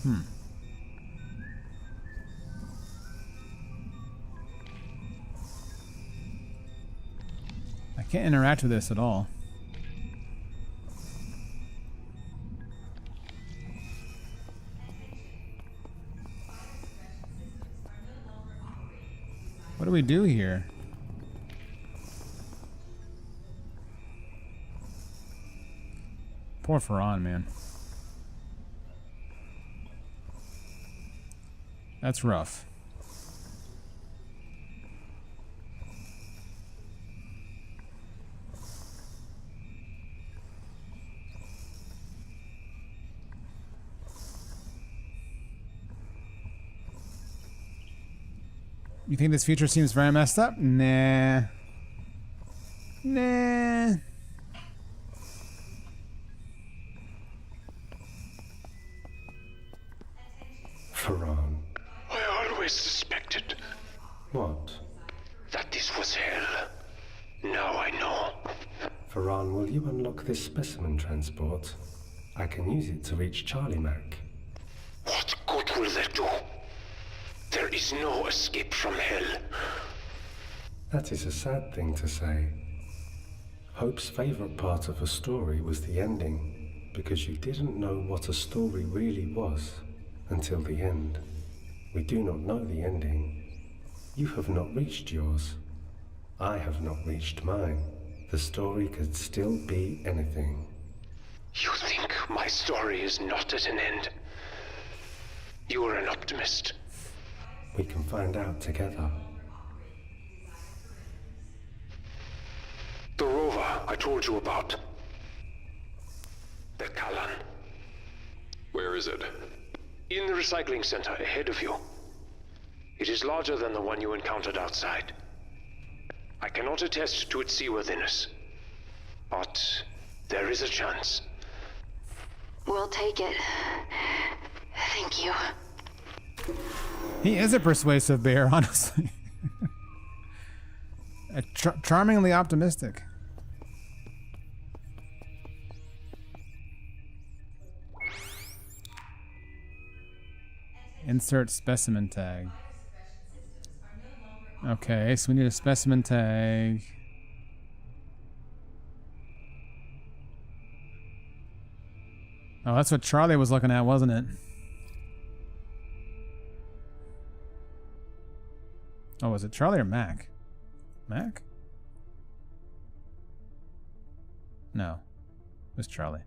I can't interact with this at all. What do we do here? Poor Farron, man. That's rough. You think this future seems very messed up? Nah. Nah. Farron. I always suspected. What? That this was hell. Now I know. Farron, will you unlock this specimen transport? I can use it to reach Charlie Mac. What good will that do? There is no escape from hell. That is a sad thing to say. Hope's favorite part of a story was the ending, because you didn't know what a story really was until the end. We do not know the ending. You have not reached yours. I have not reached mine. The story could still be anything. You think my story is not at an end? You are an optimist. We can find out together. The rover I told you about. The Kalan. Where is it? In the recycling center ahead of you. It is larger than the one you encountered outside. I cannot attest to its seaworthiness, but there is a chance. We'll take it. Thank you. He is a persuasive bear, honestly. Charmingly optimistic. Insert specimen tag. Okay, so we need a specimen tag. Oh, that's what Charlie was looking at, wasn't it? Oh, was it Charlie or Mac? Mac? No. It was Charlie.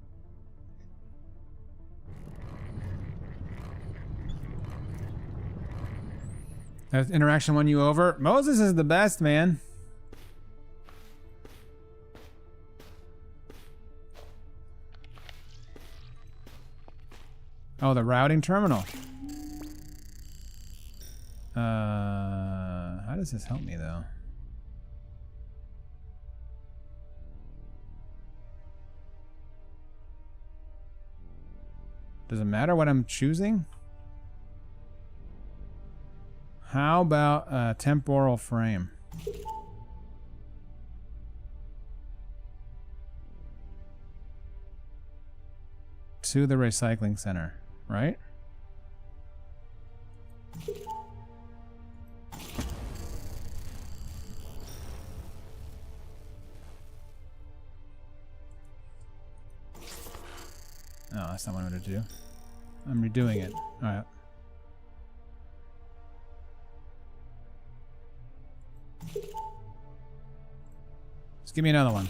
That interaction won you over? Moses is the best, man. Oh, the routing terminal. How does this help me, though? Does it matter what I'm choosing? How about a temporal frame? To the recycling center, right? Oh, that's not what I'm going to do. I'm redoing it. Alright. Just give me another one.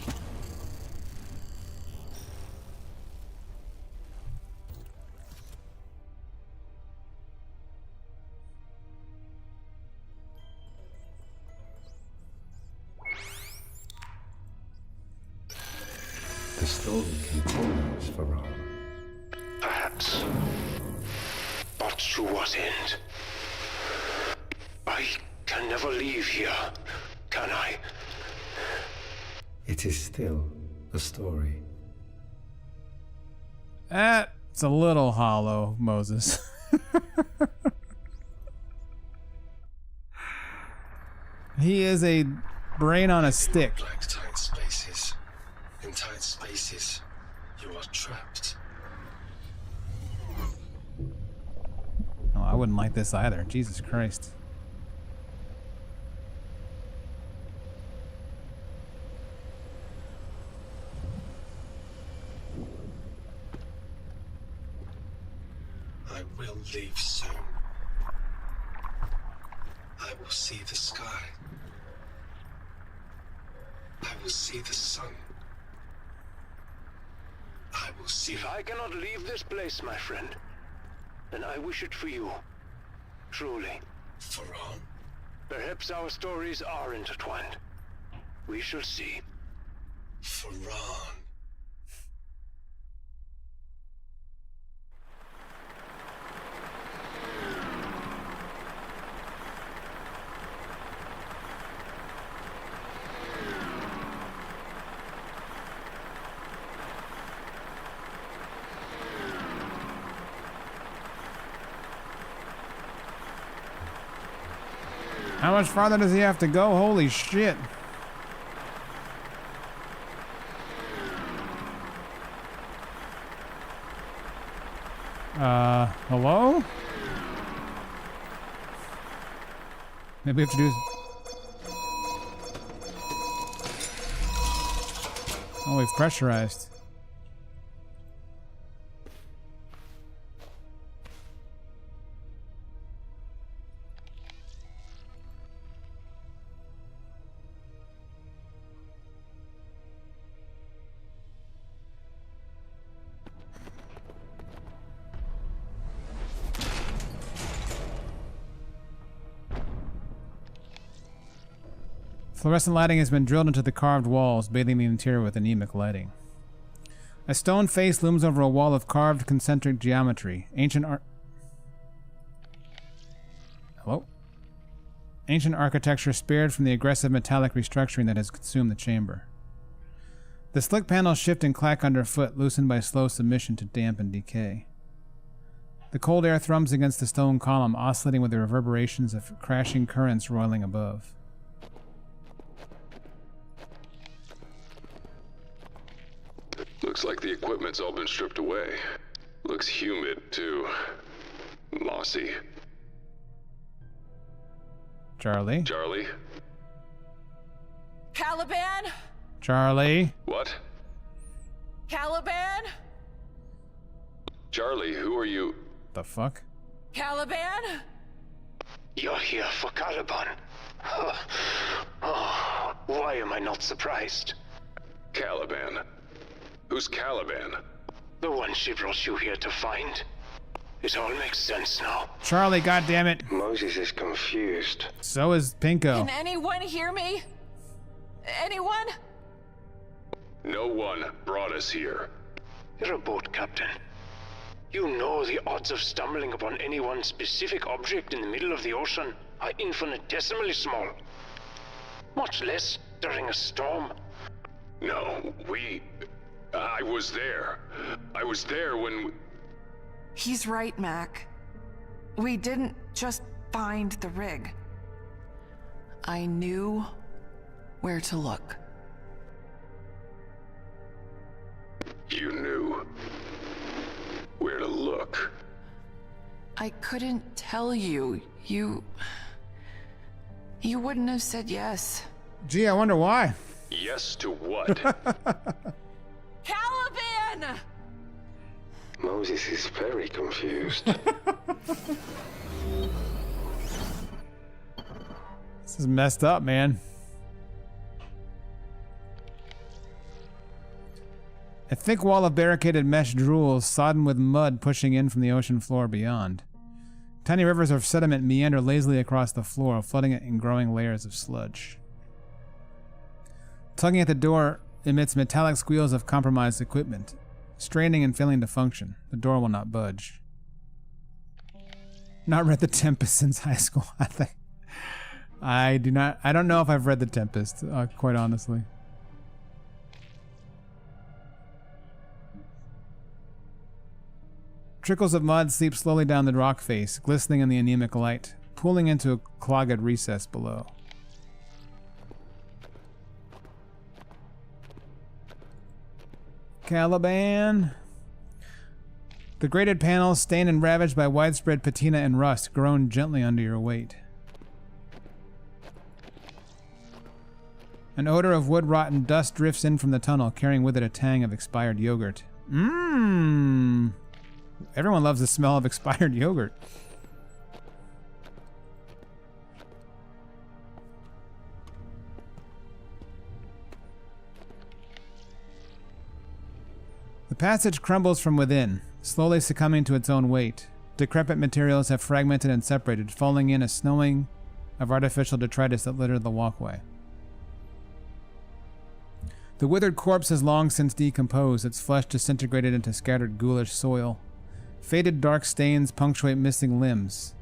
The story continues, Farron. Perhaps. But to what end? I can never leave here, can I? It is still a story. That's a little hollow, Moses. He is a brain on a stick. Like tight spaces. In tight spaces, you are trapped. wouldn't like this either. Jesus Christ. I will leave soon. I will see the sky. I will see the sun. I will see... If I cannot leave this place, my friend, then I wish it for you. Truly. Faran? Perhaps our stories are intertwined. We shall see. Faran. How much farther does he have to go? Holy shit. Hello? Maybe we have to do... Oh, we've pressurized. Fluorescent lighting has been drilled into the carved walls, bathing the interior with anemic lighting. A stone face looms over a wall of carved concentric geometry. Ancient architecture spared from the aggressive metallic restructuring that has consumed the chamber. The slick panels shift and clack underfoot, loosened by slow submission to damp and decay. The cold air thrums against the stone column, oscillating with the reverberations of crashing currents roiling above. Looks like the equipment's all been stripped away. Looks humid, too. Mossy. Charlie? Charlie? Caliban? Charlie? What? Caliban? Charlie, who are you? The fuck? Caliban? You're here for Caliban. Oh, why am I not surprised? Caliban? Who's Caliban? The one she brought you here to find. It all makes sense now. Charlie, goddammit. Moses is confused. So is Pinko. Can anyone hear me? Anyone? No one brought us here. You're a boat captain. You know the odds of stumbling upon any one specific object in the middle of the ocean are infinitesimally small. Much less during a storm. No, I was there. I was there when... He's right, Mac. We didn't just find the rig. I knew where to look. You knew where to look. I couldn't tell you. You wouldn't have said yes. Gee, I wonder why. Yes to what? Caliban! Moses is very confused. This is messed up, man. A thick wall of barricaded mesh drools, sodden with mud pushing in from the ocean floor beyond. Tiny rivers of sediment meander lazily across the floor, flooding it in growing layers of sludge. Tugging at the door emits metallic squeals of compromised equipment. Straining and failing to function, the door will not budge. Not read The Tempest since high school, I think. I don't know if I've read The Tempest, quite honestly. Trickles of mud seep slowly down the rock face, glistening in the anemic light, pooling into a clogged recess below. Caliban. The grated panels, stained and ravaged by widespread patina and rust, groan gently under your weight. An odor of wood rot and dust drifts in from the tunnel, carrying with it a tang of expired yogurt. Mmm. Everyone loves the smell of expired yogurt. The passage crumbles from within, slowly succumbing to its own weight. Decrepit materials have fragmented and separated, falling in a snowing of artificial detritus that littered the walkway. The withered corpse has long since decomposed, its flesh disintegrated into scattered ghoulish soil. Faded dark stains punctuate missing limbs.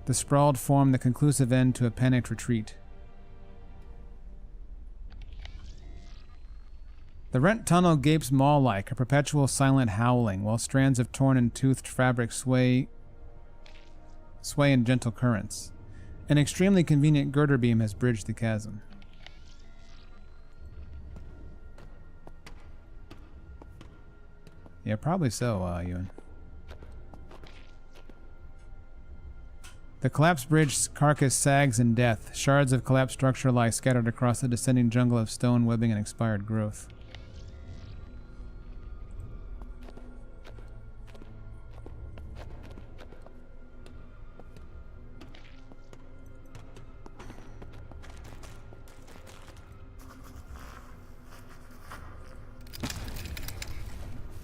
The sprawled form the conclusive end to a panicked retreat. The rent tunnel gapes maw-like, a perpetual silent howling, while strands of torn and toothed fabric sway in gentle currents. An extremely convenient girder beam has bridged the chasm. Yeah, probably so, Ewan. The collapsed bridge's carcass sags in death. Shards of collapsed structure lie scattered across the descending jungle of stone, webbing, and expired growth.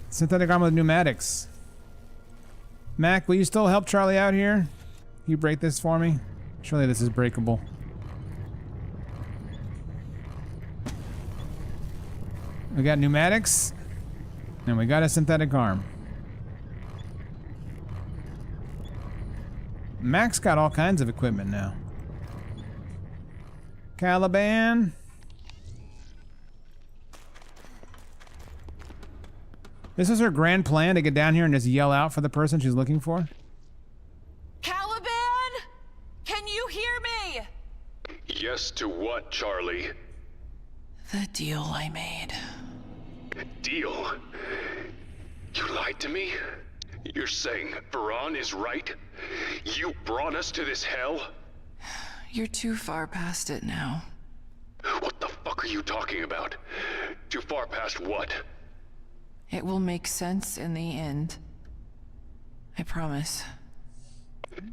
Synthetic armor with pneumatics. Mac, will you still help Charlie out here? You break this for me? Surely this is breakable. We got pneumatics, and we got a synthetic arm. Mac's got all kinds of equipment now. Caliban. This is her grand plan, to get down here and just yell out for the person she's looking for? Caliban! Can you hear me? Yes to what, Charlie? The deal I made. Deal? You lied to me? You're saying Varan is right? You brought us to this hell? You're too far past it now. What the fuck are you talking about? Too far past what? It will make sense in the end. I promise.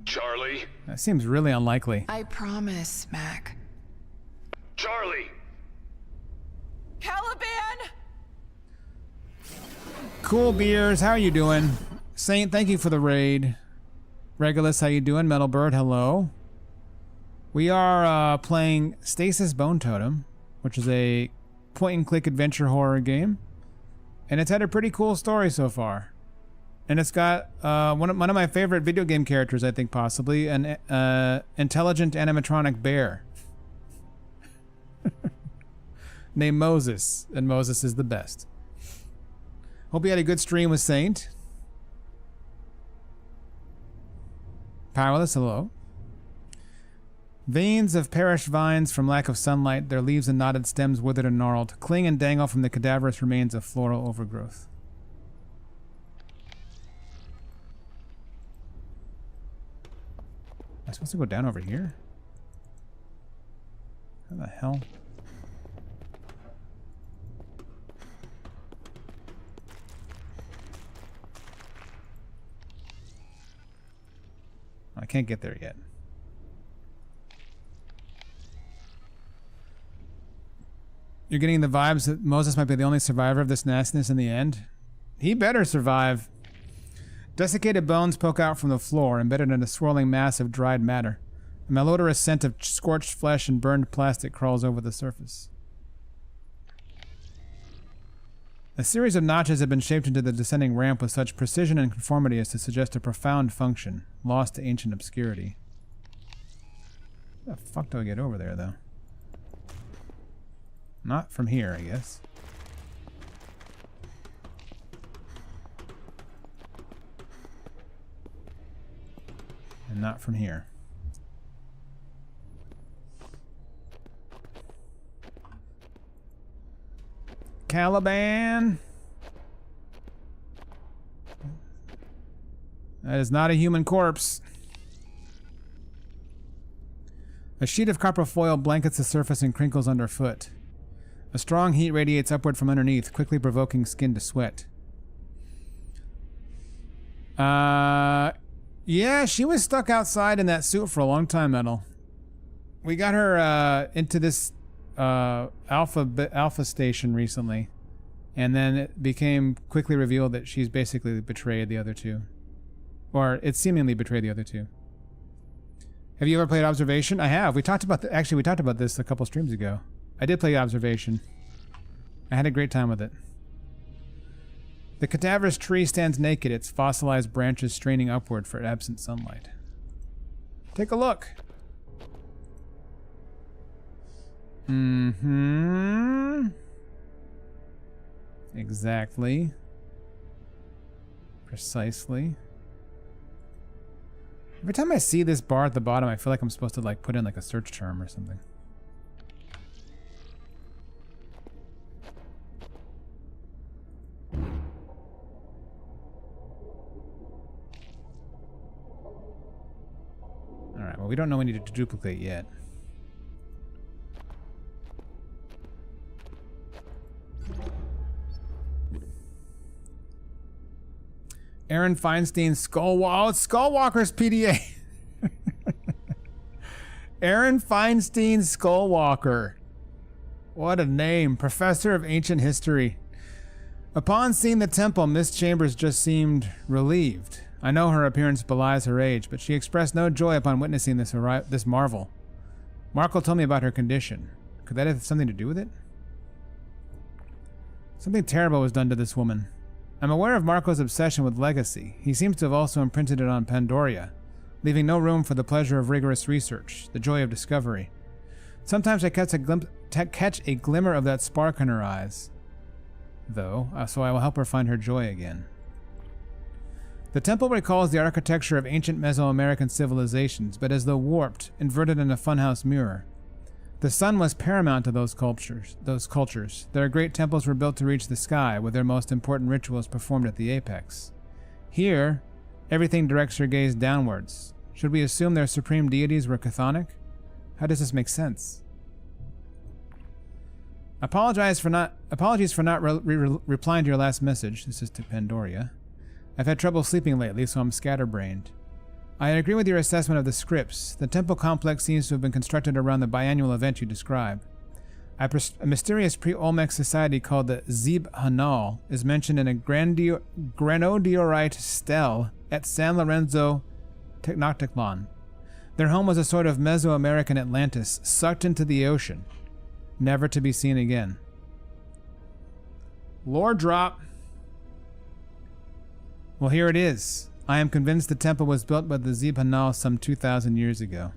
Charlie? That seems really unlikely. I promise, Mac. Charlie! Caliban! Cool Beers, how are you doing? Saint, thank you for the raid. Regulus, how you doing? Metal Bird, hello. We are playing Stasis Bone Totem, which is a point-and-click adventure horror game. And it's had a pretty cool story so far. And it's got one of my favorite video game characters, I think, possibly, an intelligent animatronic bear. Named Moses. And Moses is the best. Hope you had a good stream with Saint. Powerless, hello. Veins of perished vines from lack of sunlight, their leaves and knotted stems withered and gnarled, cling and dangle from the cadaverous remains of floral overgrowth. Am I supposed to go down over here? How the hell? I can't get there yet. You're getting the vibes that Moses might be the only survivor of this nastiness in the end? He better survive. Desiccated bones poke out from the floor, embedded in a swirling mass of dried matter. A malodorous scent of scorched flesh and burned plastic crawls over the surface. A series of notches have been shaped into the descending ramp with such precision and conformity as to suggest a profound function, lost to ancient obscurity. How the fuck do I get over there, though? Not from here, I guess. And not from here. Caliban! That is not a human corpse. A sheet of copper foil blankets the surface and crinkles underfoot. A strong heat radiates upward from underneath, quickly provoking skin to sweat. Yeah, she was stuck outside in that suit for a long time, Metal. We got her into this alpha station recently, and then it became quickly revealed that she's basically betrayed the other two. Or it seemingly betrayed the other two. Have you ever played Observation? I have. We talked about actually we talked about this a couple streams ago. I did play Observation. I had a great time with it. The cadaverous tree stands naked, its fossilized branches straining upward for absent sunlight. Take a look. Mm-hmm. Exactly. Precisely. Every time I see this bar at the bottom, I feel like I'm supposed to like put in like a search term or something. Alright, well we don't know we need to duplicate yet. Aaron Feinstein's Skullwalker. Oh, it's Skullwalker's PDA. Aaron Feinstein's Skullwalker. What a name. Professor of Ancient History. Upon seeing the temple, Miss Chambers just seemed relieved. I know her appearance belies her age, but she expressed no joy upon witnessing this marvel. Marco told me about her condition. Could that have something to do with it? Something terrible was done to this woman. I'm aware of Marco's obsession with legacy. He seems to have also imprinted it on Pandoria, leaving no room for the pleasure of rigorous research, the joy of discovery. Sometimes I catch a glimmer of that spark in her eyes, though, so I will help her find her joy again. The temple recalls the architecture of ancient Mesoamerican civilizations, but as though warped, inverted in a funhouse mirror. The sun was paramount to those cultures. Their great temples were built to reach the sky, with their most important rituals performed at the apex. Here, everything directs your gaze downwards. Should we assume their supreme deities were chthonic? How does this make sense? Apologies for not replying to your last message. This is to Pandoria. I've had trouble sleeping lately, so I'm scatterbrained. I agree with your assessment of the scripts. The temple complex seems to have been constructed around the biannual event you describe. A mysterious pre-Olmec society called the Zeb Hanal is mentioned in a granodiorite stele at San Lorenzo Tenochtitlan. Their home was a sort of Mesoamerican Atlantis, sucked into the ocean, never to be seen again. Lore drop. Well, here it is. I am convinced the temple was built by the Zeb Hanal some 2,000 years ago.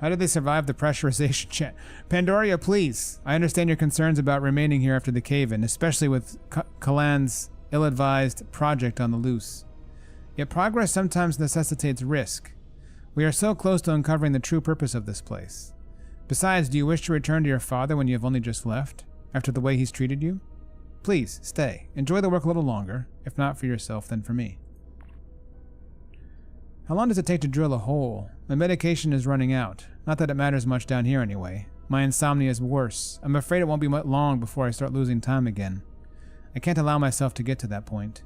How did they survive the pressurization check? Pandoria, please. I understand your concerns about remaining here after the cave-in, especially with Kalan's ill-advised project on the loose. Yet progress sometimes necessitates risk. We are so close to uncovering the true purpose of this place. Besides, do you wish to return to your father when you have only just left, after the way he's treated you? Please, stay. Enjoy the work a little longer, if not for yourself, then for me. How long does it take to drill a hole? My medication is running out. Not that it matters much down here anyway. My insomnia is worse. I'm afraid it won't be long before I start losing time again. I can't allow myself to get to that point.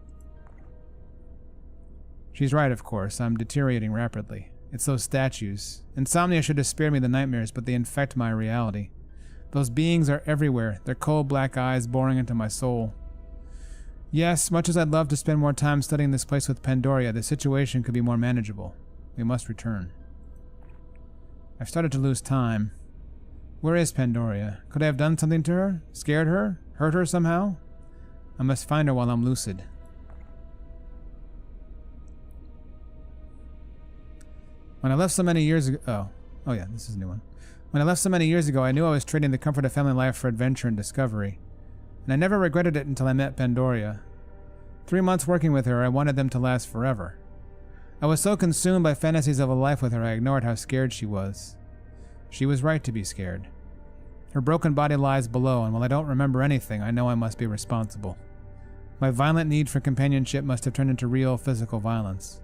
She's right, of course. I'm deteriorating rapidly. It's those statues. Insomnia should have spared me the nightmares, but they infect my reality. Those beings are everywhere, their cold black eyes boring into my soul. Yes, much as I'd love to spend more time studying this place with Pandoria, the situation could be more manageable. We must return. I've started to lose time. Where is Pandoria? Could I have done something to her? Scared her? Hurt her somehow? I must find her while I'm lucid. When I left so many years ago... Oh yeah, this is a new one. When I left so many years ago, I knew I was trading the comfort of family life for adventure and discovery. And I never regretted it until I met Pandoria. 3 months working with her, I wanted them to last forever. I was so consumed by fantasies of a life with her, I ignored how scared she was. She was right to be scared. Her broken body lies below, and while I don't remember anything, I know I must be responsible. My violent need for companionship must have turned into real physical violence.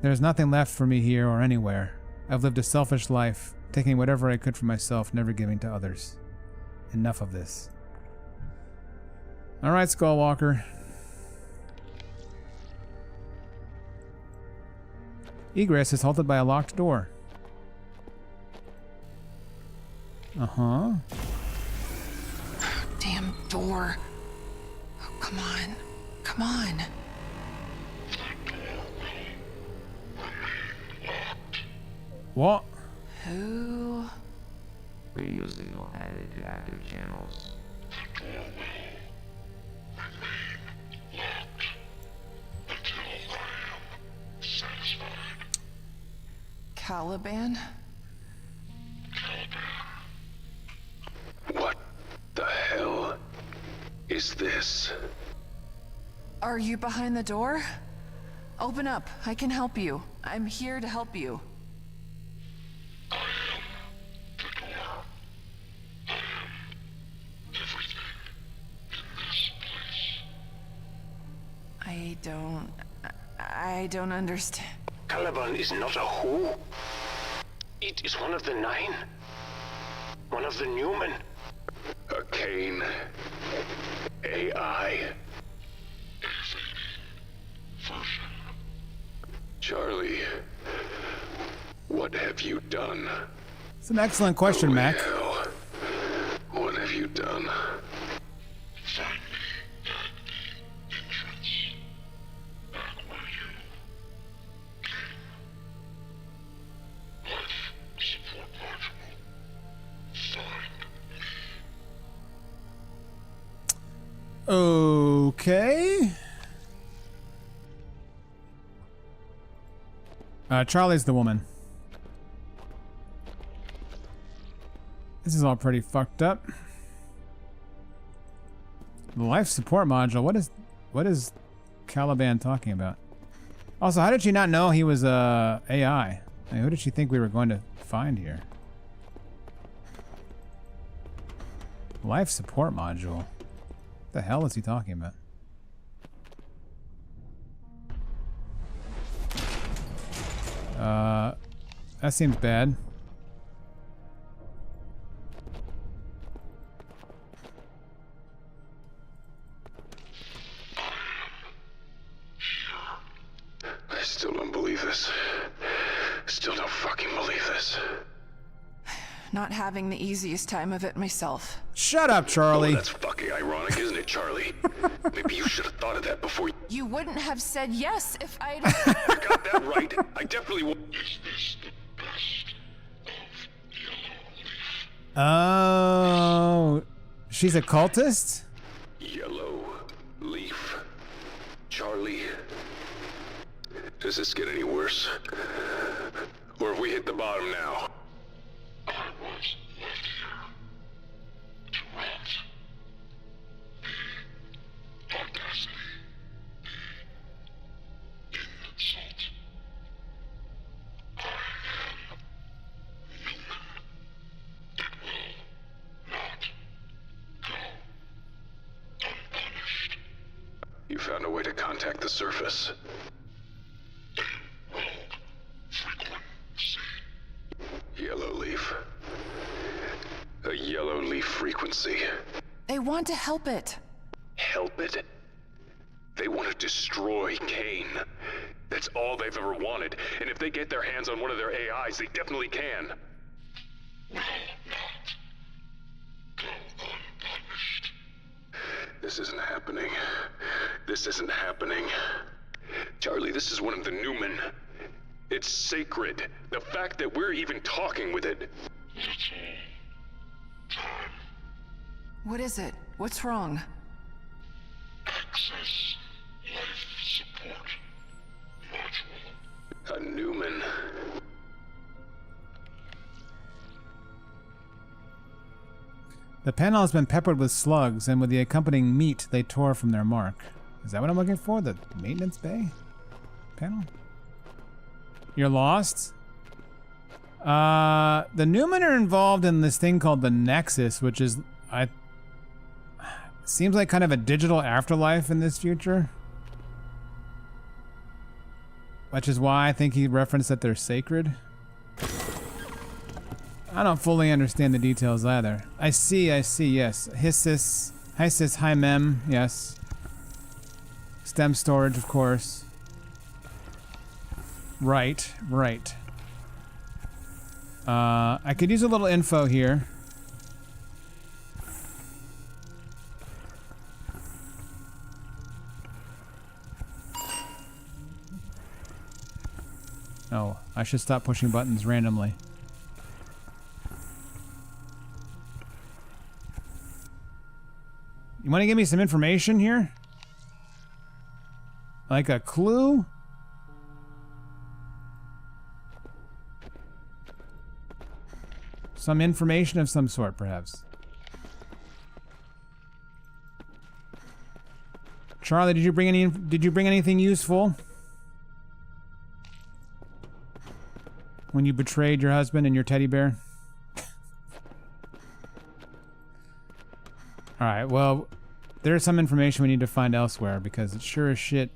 There is nothing left for me here or anywhere. I've lived a selfish life, taking whatever I could for myself, never giving to others. Enough of this. Alright, Skullwalker. Egress is halted by a locked door. Uh-huh. Damn door. Oh, come on. Come on. What? Who? Radio signal added to active channels. Caliban? What the hell is this? Are you behind the door? Open up. I can help you. I'm here to help you. I don't understand. Caliban is not a who. It is one of the 9. One of the Newman. A Kane. AI. Charlie, what have you done? It's an excellent question, Holy Mac. hell. What have you done? Okay. Charlie's the woman. This is all pretty fucked up. The life support module. What is Caliban talking about? Also, how did she not know he was AI? I mean, who did she think we were going to find here? Life support module. What the hell is he talking about? That seems bad. I still don't believe this. Still don't fucking believe this. Not having the easiest time of it myself. Shut up, Charlie. Oh, that's fucking ironic, isn't it, Charlie? Maybe you should have thought of that before you... You wouldn't have said yes if I'd... I got that right. I definitely would. Oh, she's a cultist? Yellow leaf. Charlie. Does this get any worse? Or have we hit the bottom now? I was left here to rot. The audacity. The insult. I am human. It will not go unpunished. You found a way to contact the surface. Yellow leaf. A yellow leaf frequency. They want to help it. Help it? They want to destroy Kane. That's all they've ever wanted. And if they get their hands on one of their AIs, they definitely can. Will not go unpunished. This isn't happening. This isn't happening. Charlie, this is one of the Newman. It's sacred. The fact that we're even talking with it. What is it? What's wrong? Access life support module. A Newman. The panel has been peppered with slugs, and with the accompanying meat they tore from their mark. Is that what I'm looking for? The maintenance bay panel? You're lost? The Newman are involved in this thing called the Nexus, which is... Seems like kind of a digital afterlife in this future. Which is why I think he referenced that they're sacred. I don't fully understand the details either. I see, yes. Hysis, high mem, yes. Stem storage, of course. Right. I could use a little info here. Oh, I should stop pushing buttons randomly. You want to give me some information here? Like a clue? Some information of some sort, perhaps. Charlie, did you bring anything useful? When you betrayed your husband and your teddy bear? Alright, well, there's some information we need to find elsewhere because it's sure as shit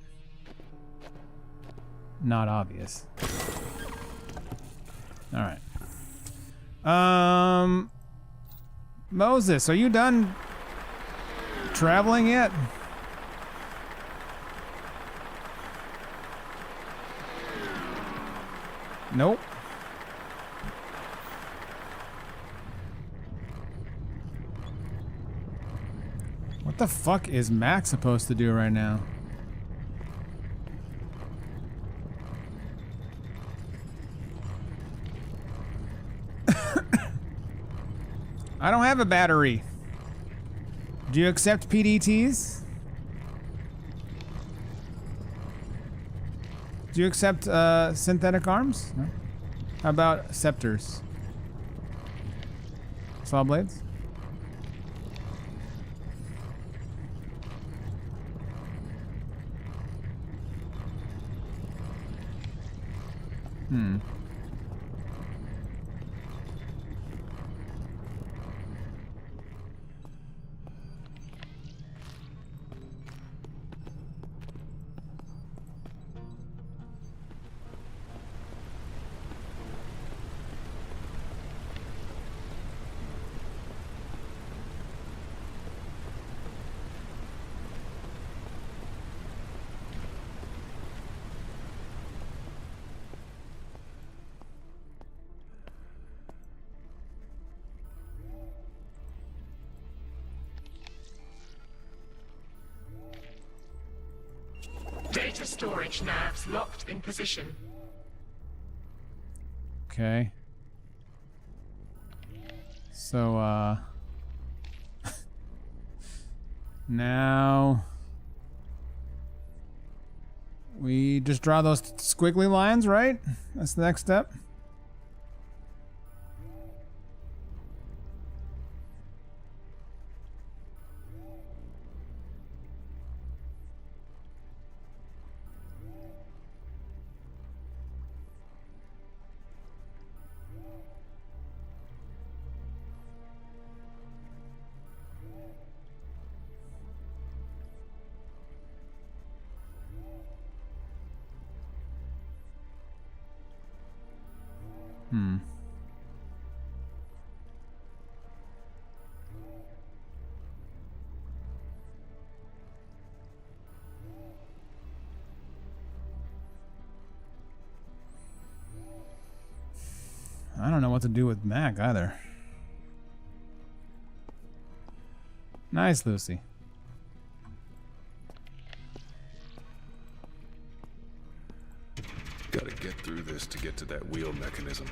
not obvious. Alright. Moses, are you done traveling yet? Nope. What the fuck is Mac supposed to do right now? I don't have a battery. Do you accept PDTs? Do you accept synthetic arms? No? How about scepters? Saw blades? Data storage navs locked in position. Okay. So, now we just draw those squiggly lines, right? That's the next step. I don't know what to do with Mac either. Nice, Lucy. Gotta get through this to get to that wheel mechanism.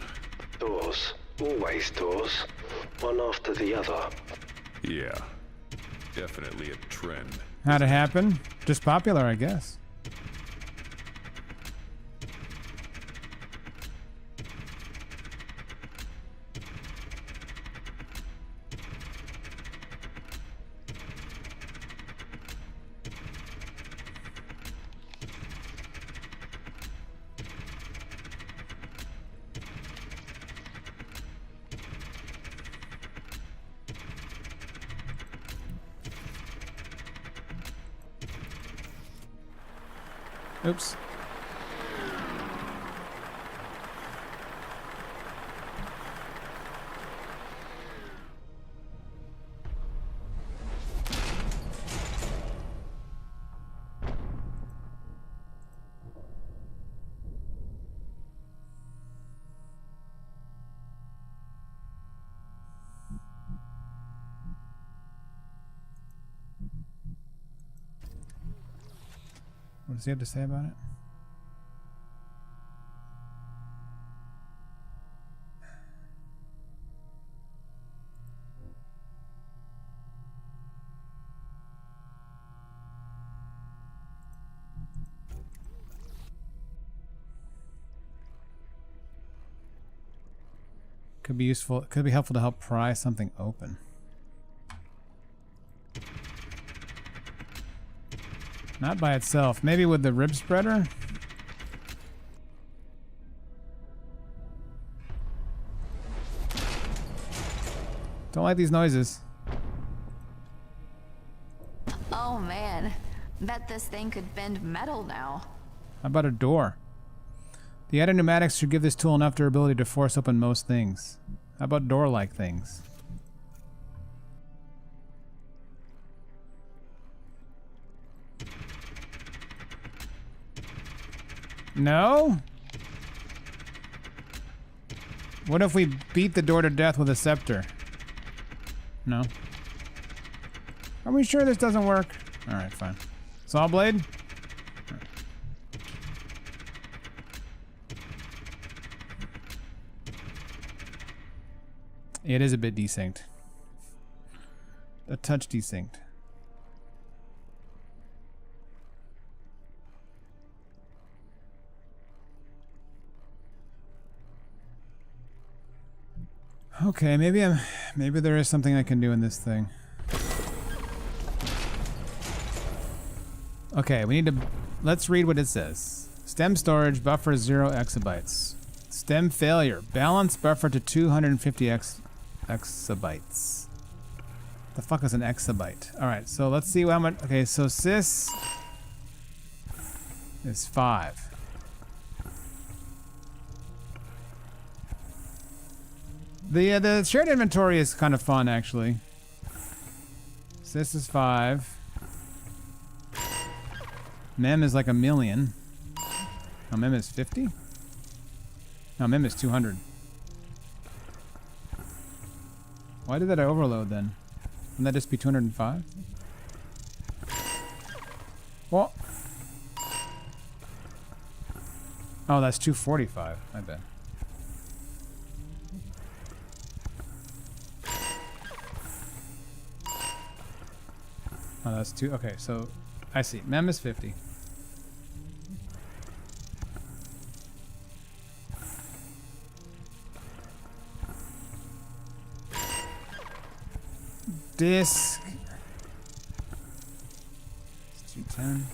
Doors. Always doors. One after the other. Yeah. Definitely a trend. How'd it happen? Just popular, I guess. Oops. What does he have to say about it? Could be useful. Could be helpful to help pry something open. Not by itself. Maybe with the rib spreader? Don't like these noises. Oh man, bet this thing could bend metal now. How about a door? The added pneumatics should give this tool enough durability to force open most things. How about door-like things? No? What if we beat the door to death with a scepter? No? Are we sure this doesn't work? Alright, fine. Saw blade? It is a bit desynced. A touch desynced. Okay, maybe there is something I can do in this thing. Okay, let's read what it says. Stem storage buffer 0 exabytes. Stem failure. Balance buffer to 250 exabytes. The fuck is an exabyte? Alright, so let's see how much. Okay, so sys is 5. The shared inventory is kind of fun, actually. Sys is 5. Mem is like 1,000,000. No, Mem is 50? No, Mem is 200. Why did that overload then? Wouldn't that just be 205? Well. Oh, that's 245. I bet. Oh, that's 2. Okay, so I see. Mem is 50. Disk. It's 210.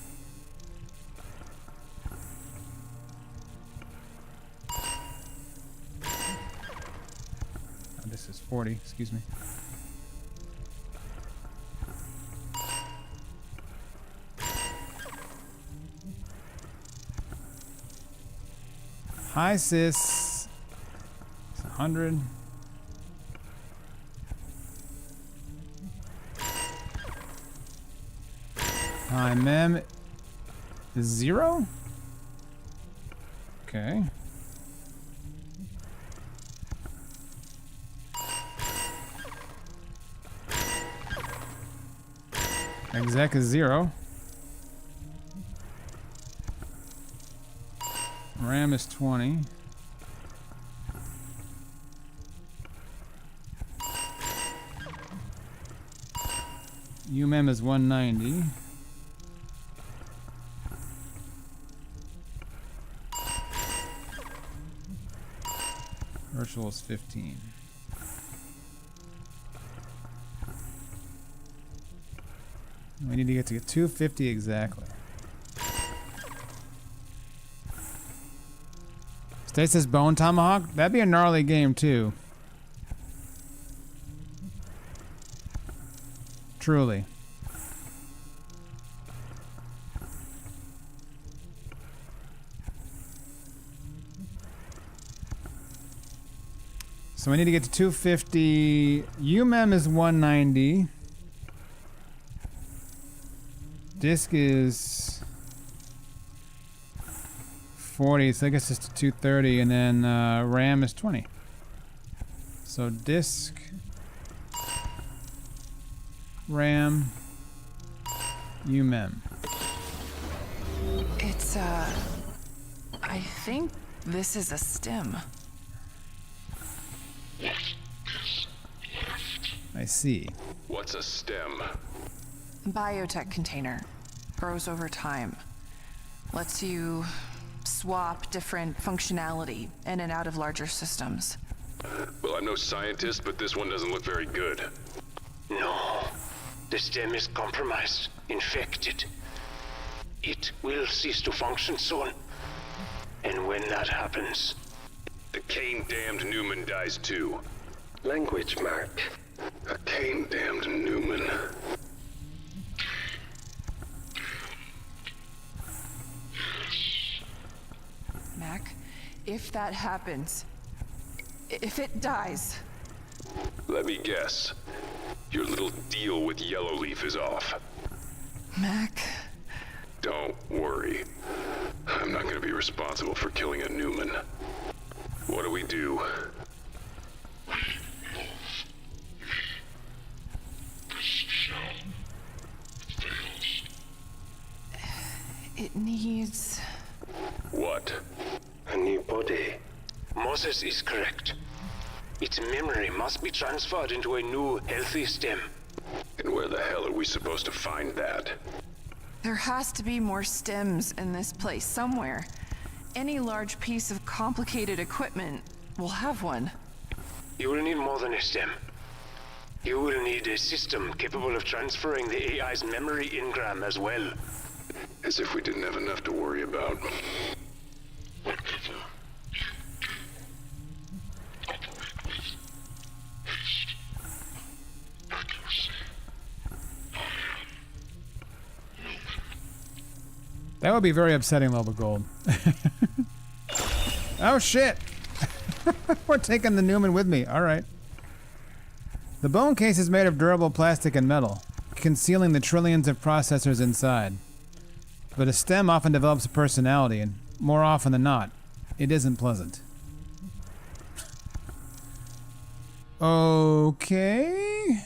Oh, this is 40. Excuse me. High sys. It's 100. High mem is 0? Okay. Exec is 0. RAM is 20. UMEM is 190. Virtual is 15. We need to get to 250 exactly. Stasis Bone Tomahawk? That'd be a gnarly game too. Truly. So we need to get to 250. UMEM is 190. Disk is 40, so I guess it's to 230, and then RAM is 20. So disk, RAM, UMEM. It's, I think this is a stem. I see. What's a stem? Biotech container. Grows over time. Lets you swap different functionality in and out of larger systems. Well, I'm no scientist, but this one doesn't look very good. No. The stem is compromised, infected. It will cease to function soon. And when that happens... The Kane-damned Newman dies too. Language, Mark. A Kane-damned Newman. Mac, if that happens, if it dies... Let me guess. Your little deal with Yellowleaf is off. Mac... Don't worry. I'm not going to be responsible for killing a Newman. What do we do? It needs... What? A new body. Moses is correct. Its memory must be transferred into a new, healthy stem. And where the hell are we supposed to find that? There has to be more stems in this place somewhere. Any large piece of complicated equipment will have one. You will need more than a stem. You will need a system capable of transferring the AI's memory engram as well. As if we didn't have enough to worry about. That would be very upsetting, level gold. Oh shit! We're taking the Newman with me. Alright. The bone case is made of durable plastic and metal, concealing the trillions of processors inside. But a stem often develops a personality, and more often than not, it isn't pleasant. Okay.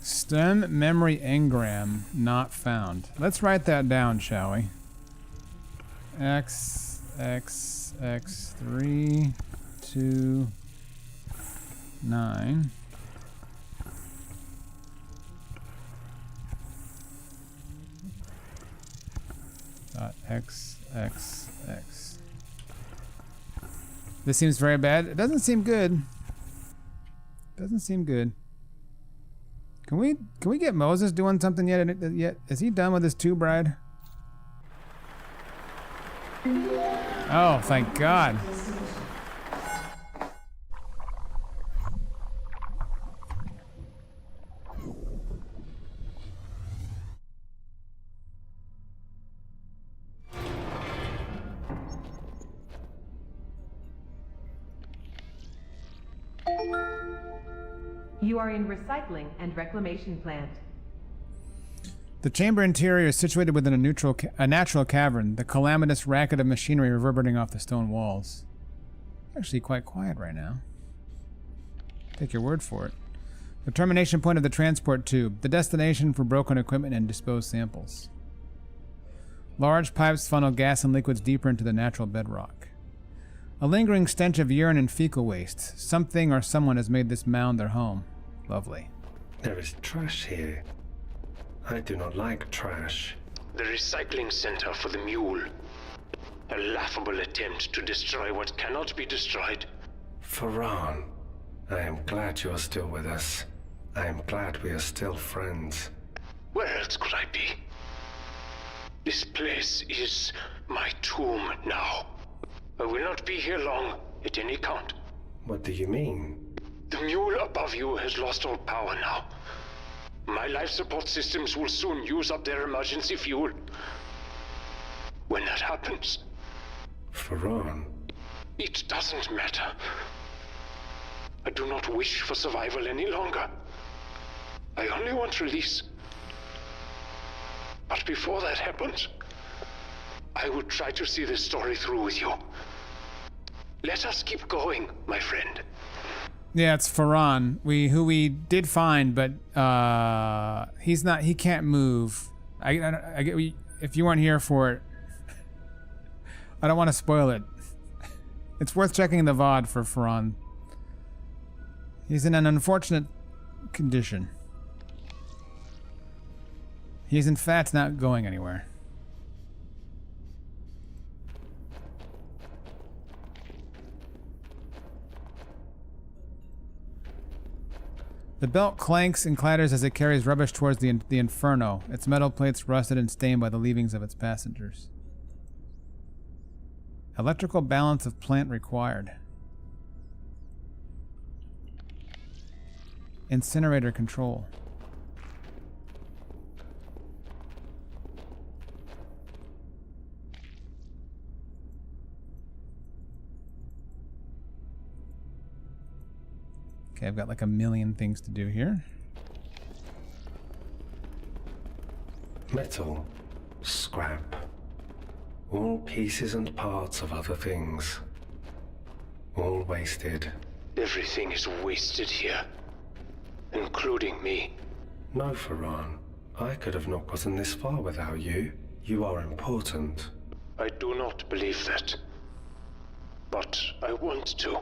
Stem memory engram not found. Let's write that down, shall we? X 3 2 9. Dot X. This seems very bad. It doesn't seem good. Doesn't seem good. Can we get Moses doing something yet? Is he done with his tube ride? Oh, thank God. You are in recycling and reclamation plant. The chamber interior is situated within a natural cavern, the calamitous racket of machinery reverberating off the stone walls. Actually quite quiet right now. Take your word for it. The termination point of the transport tube, the destination for broken equipment and disposed samples. Large pipes funnel gas and liquids deeper into the natural bedrock. A lingering stench of urine and fecal waste. Something or someone has made this mound their home. Lovely. There is trash here. I do not like trash. The recycling center for the mule. A laughable attempt to destroy what cannot be destroyed. Farran, I am glad you are still with us. I am glad we are still friends. Where else could I be? This place is my tomb now. I will not be here long, at any count. What do you mean? The mule above you has lost all power now. My life support systems will soon use up their emergency fuel. When that happens... Ferran. It doesn't matter. I do not wish for survival any longer. I only want release. But before that happens, I will try to see this story through with you. Let us keep going, my friend. Yeah, it's Ferran. Who we did find, but he can't move. If you weren't here for it, I don't want to spoil it. It's worth checking the VOD for Ferran. He's in an unfortunate condition. He's in fact not going anywhere. The belt clanks and clatters as it carries rubbish towards the inferno, its metal plates rusted and stained by the leavings of its passengers. Electrical balance of plant required. Incinerator control. Okay, I've got like a million things to do here. Metal. Scrap. All pieces and parts of other things. All wasted. Everything is wasted here. Including me. No, Ferran. I could have not gotten this far without you. You are important. I do not believe that. But I want to.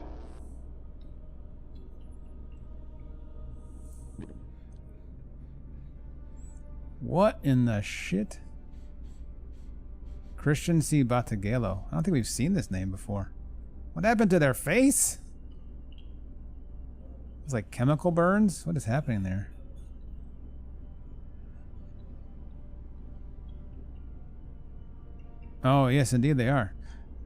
What in the shit? Christian C. Battagello. I don't think we've seen this name before. What happened to their face? It's like chemical burns? What is happening there? Oh, yes, indeed they are.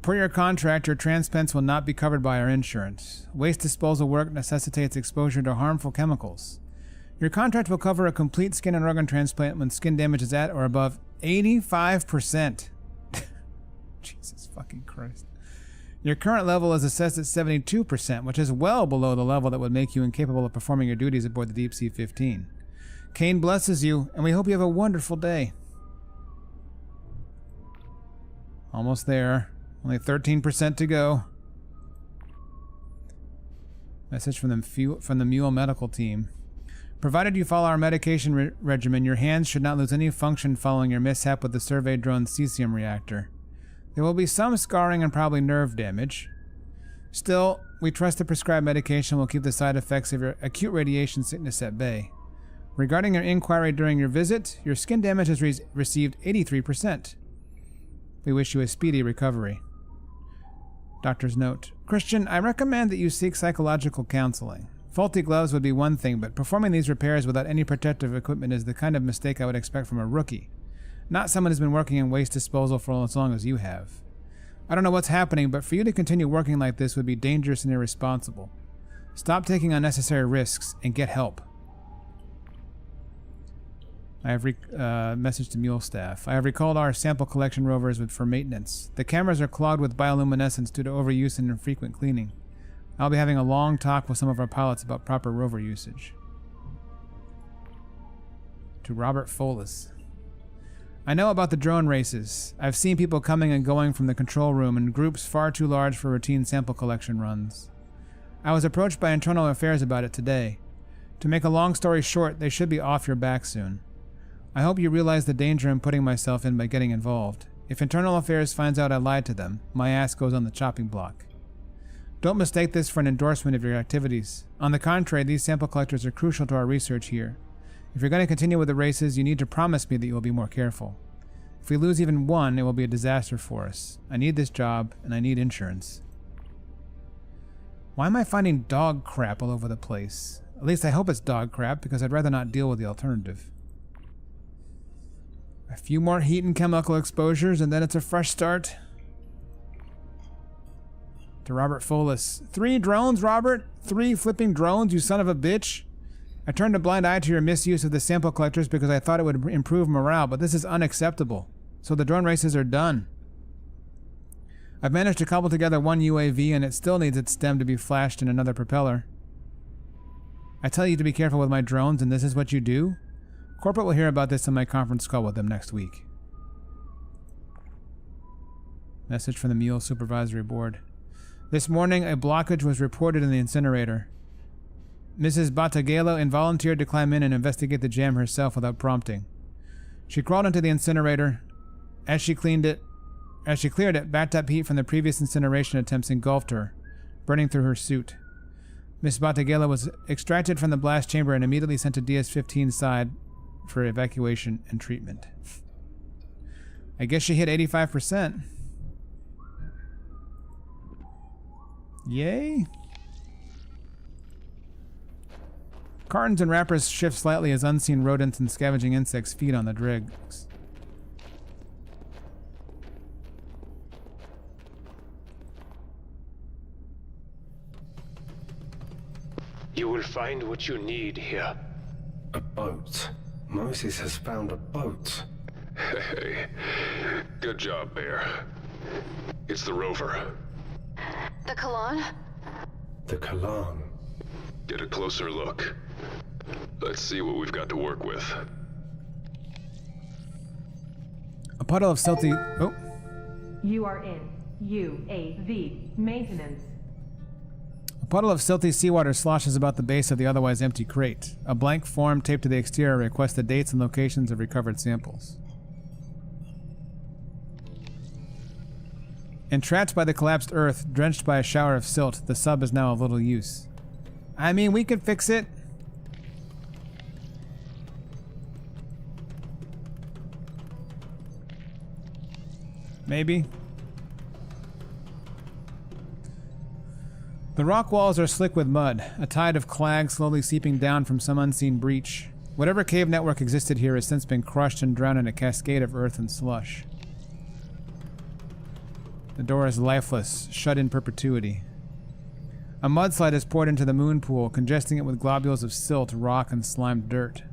Per your contract, your transplants will not be covered by our insurance. Waste disposal work necessitates exposure to harmful chemicals. Your contract will cover a complete skin and organ transplant when skin damage is at or above 85%. Jesus fucking Christ. Your current level is assessed at 72%, which is well below the level that would make you incapable of performing your duties aboard the Deep Sea 15. Kane blesses you, and we hope you have a wonderful day. Almost there. Only 13% to go. Message from the Mule Medical Team. Provided you follow our medication regimen, your hands should not lose any function following your mishap with the survey drone cesium reactor. There will be some scarring and probably nerve damage. Still, we trust the prescribed medication will keep the side effects of your acute radiation sickness at bay. Regarding your inquiry during your visit, your skin damage has received 83%. We wish you a speedy recovery. Doctor's note. Christian, I recommend that you seek psychological counseling. Faulty gloves would be one thing, but performing these repairs without any protective equipment is the kind of mistake I would expect from a rookie. Not someone who's been working in waste disposal for as long as you have. I don't know what's happening, but for you to continue working like this would be dangerous and irresponsible. Stop taking unnecessary risks and get help. I have message to Mule staff. I have recalled our sample collection rovers for maintenance. The cameras are clogged with bioluminescence due to overuse and infrequent cleaning. I'll be having a long talk with some of our pilots about proper rover usage. To Robert Folis. I know about the drone races. I've seen people coming and going from the control room in groups far too large for routine sample collection runs. I was approached by Internal Affairs about it today. To make a long story short, they should be off your back soon. I hope you realize the danger I'm putting myself in by getting involved. If Internal Affairs finds out I lied to them, my ass goes on the chopping block. Don't mistake this for an endorsement of your activities. On the contrary, these sample collectors are crucial to our research here. If you're going to continue with the races, you need to promise me that you will be more careful. If we lose even one, it will be a disaster for us. I need this job, and I need insurance. Why am I finding dog crap all over the place? At least I hope it's dog crap, because I'd rather not deal with the alternative. A few more heat and chemical exposures, and then it's a fresh start. To Robert Folis. 3 drones, Robert? 3 flipping drones, you son of a bitch? I turned a blind eye to your misuse of the sample collectors because I thought it would improve morale, but this is unacceptable. So the drone races are done. I've managed to cobble together one UAV and it still needs its stem to be flashed in another propeller. I tell you to be careful with my drones and this is what you do? Corporate will hear about this in my conference call with them next week. Message from the Mule Supervisory Board. This morning, a blockage was reported in the incinerator. Mrs. Battagallo volunteered to climb in and investigate the jam herself without prompting. She crawled into the incinerator. As she cleared it, backed up heat from the previous incineration attempts engulfed her, burning through her suit. Miss Battagallo was extracted from the blast chamber and immediately sent to DS-15 side for evacuation and treatment. I guess she hit 85%. Yay. Cartons and wrappers shift slightly as unseen rodents and scavenging insects feed on the dregs. You will find what you need here. A boat. Moses has found a boat. Hey, good job, Bear. It's the rover. The Kalan? The Kalan. Get a closer look. Let's see what we've got to work with. A puddle of silty... Oh. You are in UAV maintenance. A puddle of silty seawater sloshes about the base of the otherwise empty crate. A blank form taped to the exterior requests the dates and locations of recovered samples. Entrapped by the collapsed earth, drenched by a shower of silt, the sub is now of little use. I mean, we could fix it. Maybe. The rock walls are slick with mud, a tide of clag slowly seeping down from some unseen breach. Whatever cave network existed here has since been crushed and drowned in a cascade of earth and slush. The door is lifeless, shut in perpetuity. A mudslide is poured into the moon pool, congesting it with globules of silt, rock, and slimed dirt.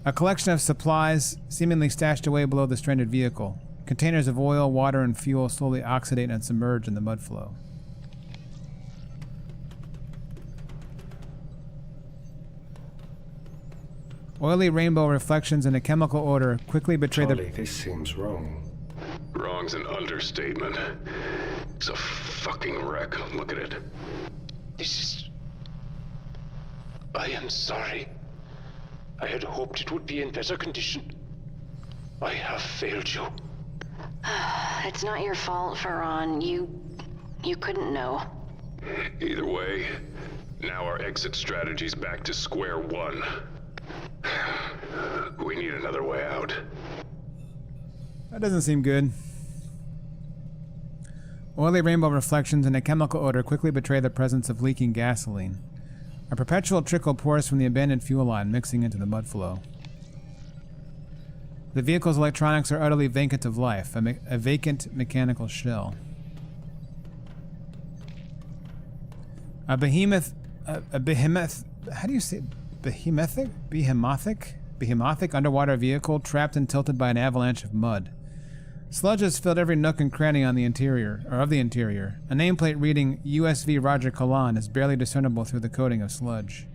A collection of supplies, seemingly stashed away below the stranded vehicle. Containers of oil, water, and fuel slowly oxidate and submerge in the mud flow. Oily rainbow reflections in a chemical odor quickly betray Charlie, this seems wrong. Wrong's an understatement. It's a fucking wreck. Look at it. This is... I am sorry. I had hoped it would be in better condition. I have failed you. It's not your fault, Farron. You couldn't know. Either way, now our exit strategy's back to square one. We need another way out. That doesn't seem good. Oily rainbow reflections and a chemical odor quickly betray the presence of leaking gasoline. A perpetual trickle pours from the abandoned fuel line, mixing into the mud flow. The vehicle's electronics are utterly vacant of life, a vacant mechanical shell. A behemoth, how do you say, behemothing underwater vehicle trapped and tilted by an avalanche of mud. Sludge has filled every nook and cranny on the interior, or of the interior. A nameplate reading USV Roger Kalan is barely discernible through the coating of sludge.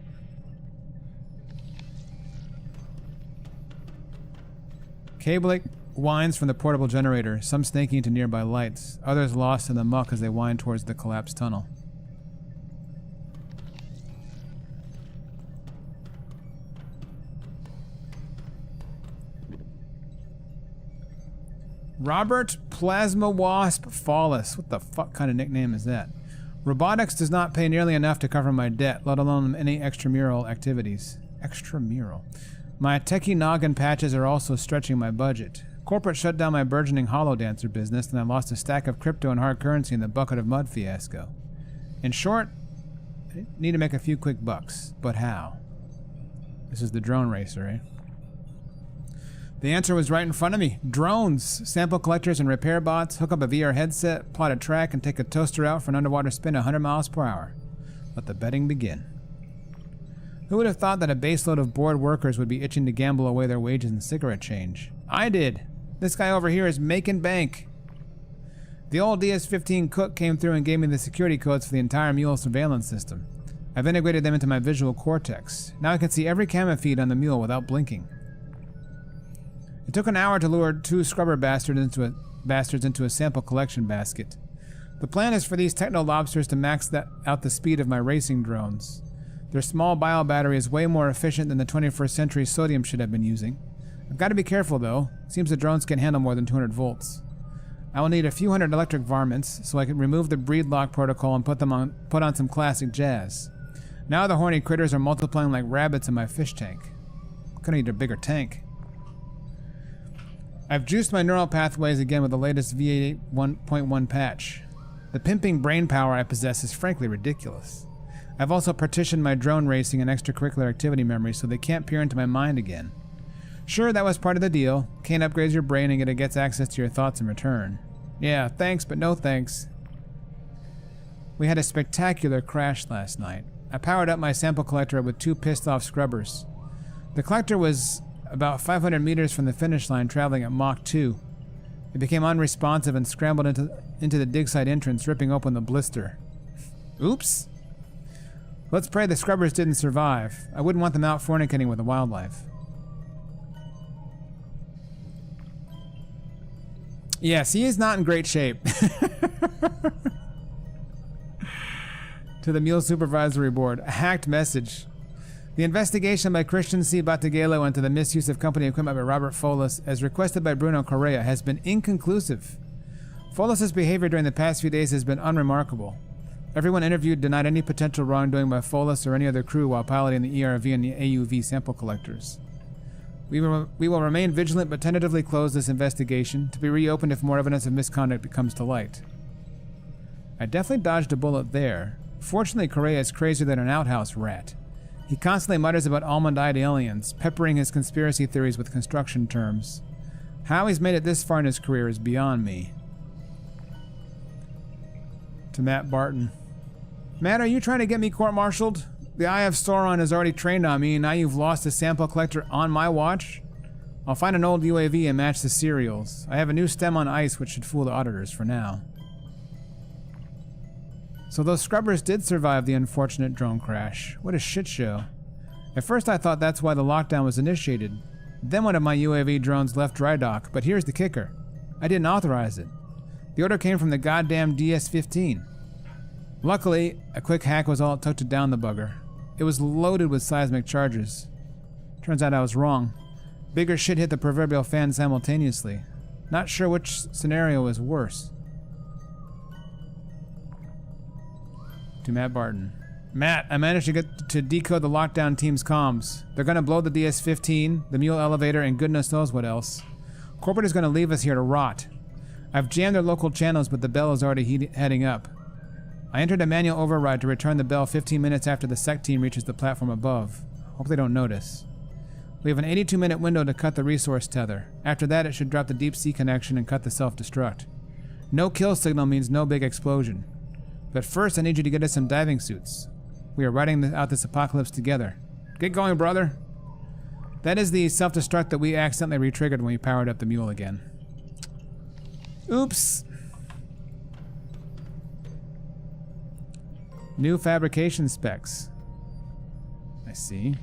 Cabling winds from the portable generator, some snaking into nearby lights, others lost in the muck as they wind towards the collapsed tunnel. Robert Plasma Wasp Fallis. What the fuck kind of nickname is that? Robotics does not pay nearly enough to cover my debt, let alone any extramural activities. Extramural. My techie noggin patches are also stretching my budget. Corporate shut down my burgeoning holodancer business, and I lost a stack of crypto and hard currency in the bucket of mud fiasco. In short, I need to make a few quick bucks. But how? This is the drone racer, eh? The answer was right in front of me. Drones, sample collectors and repair bots, hook up a VR headset, plot a track, and take a toaster out for an underwater spin at 100 miles per hour. Let the betting begin. Who would have thought that a baseload of bored workers would be itching to gamble away their wages and cigarette change? I did. This guy over here is making bank. The old DS-15 cook came through and gave me the security codes for the entire mule surveillance system. I've integrated them into my visual cortex. Now I can see every camera feed on the mule without blinking. It took an hour to lure 2 scrubber bastards into a sample collection basket. The plan is for these techno-lobsters to max out the speed of my racing drones. Their small bio battery is way more efficient than the 21st century sodium shit I've been using. I've got to be careful though. Seems the drones can handle more than 200 volts. I will need a few hundred electric varmints so I can remove the breed lock protocol and put on some classic jazz. Now the horny critters are multiplying like rabbits in my fish tank. Gonna need a bigger tank. I've juiced my neural pathways again with the latest V8 1.1 patch. The pimping brain power I possess is frankly ridiculous. I've also partitioned my drone racing and extracurricular activity memory so they can't peer into my mind again. Sure, that was part of the deal. Kane upgrades your brain and it gets access to your thoughts in return. Yeah, thanks, but no thanks. We had a spectacular crash last night. I powered up my sample collector with 2 pissed-off scrubbers. The collector was about 500 meters from the finish line, traveling at Mach 2. It became unresponsive and scrambled into the dig site entrance, ripping open the blister. Oops. Let's pray the scrubbers didn't survive. I wouldn't want them out fornicating with the wildlife. Yes, he is not in great shape. To the Mule Supervisory Board, a hacked message. The investigation by Christian C. Battagallo into the misuse of company equipment by Robert Folas, as requested by Bruno Correa, has been inconclusive. Folas' behavior during the past few days has been unremarkable. Everyone interviewed denied any potential wrongdoing by Folas or any other crew while piloting the ERV and the AUV sample collectors. We will remain vigilant but tentatively close this investigation, to be reopened if more evidence of misconduct comes to light. I definitely dodged a bullet there. Fortunately, Correa is crazier than an outhouse rat. He constantly mutters about almond-eyed aliens, peppering his conspiracy theories with construction terms. How he's made it this far in his career is beyond me. To Matt Barton. Matt, are you trying to get me court-martialed? The Eye of Sauron has already trained on me, and now you've lost a sample collector on my watch? I'll find an old UAV and match the serials. I have a new stem on ice which should fool the auditors for now. So those scrubbers did survive the unfortunate drone crash. What a shit show. At first I thought that's why the lockdown was initiated. Then one of my UAV drones left dry dock, but here's the kicker. I didn't authorize it. The order came from the goddamn DS-15. Luckily, a quick hack was all it took to down the bugger. It was loaded with seismic charges. Turns out I was wrong. Bigger shit hit the proverbial fan simultaneously. Not sure which scenario is worse. To Matt Barton. Matt, I managed to get to decode the lockdown team's comms. They're gonna blow the DS-15, the mule elevator, and goodness knows what else. Corporate is gonna leave us here to rot. I've jammed their local channels, but the bell is already heading up. I entered a manual override to return the bell 15 minutes after the SEC team reaches the platform above. Hope they don't notice. We have an 82-minute window to cut the resource tether. After that, it should drop the deep sea connection and cut the self-destruct. No kill signal means no big explosion. But first, I need you to get us some diving suits. We are riding out this apocalypse together. Get going, brother. That is the self-destruct that we accidentally re-triggered when we powered up the mule again. Oops. New fabrication specs. I see.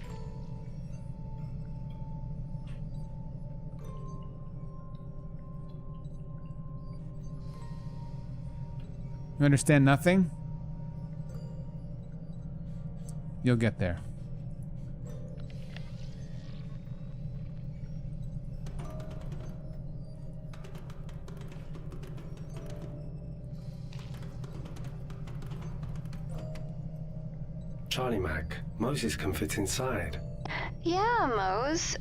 You understand nothing? You'll get there. Charlie Mac, Moses can fit inside. Yeah, Mose.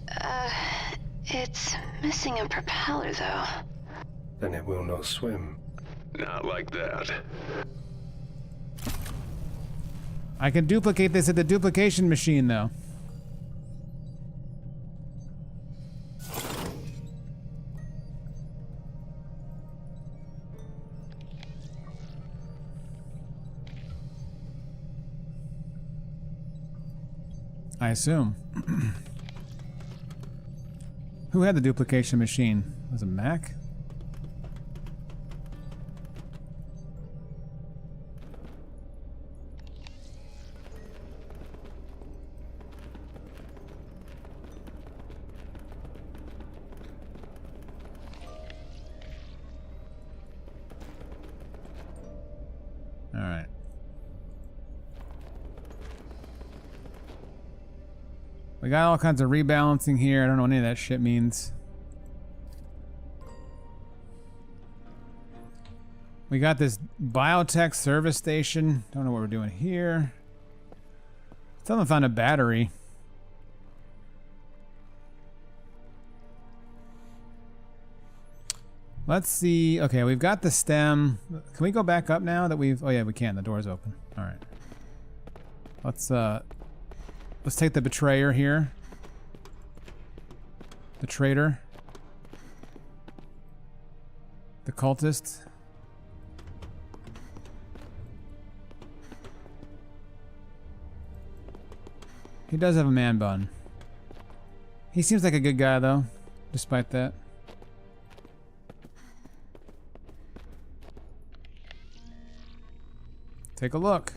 It's missing a propeller, though. Then it will not swim. Not like that. I can duplicate this at the duplication machine, though. I assume. Who had the duplication machine? Was it Mac? All right. We got all kinds of rebalancing here. I don't know what any of that shit means. We got this biotech service station. Don't know what we're doing here. Someone found a battery. Let's see. Okay, we've got the stem. Can we go back up now that we've... Oh yeah, we can. The door's open. All right. Let's take the betrayer here. The traitor. The cultist. He does have a man bun. He seems like a good guy though, despite that. Take a look.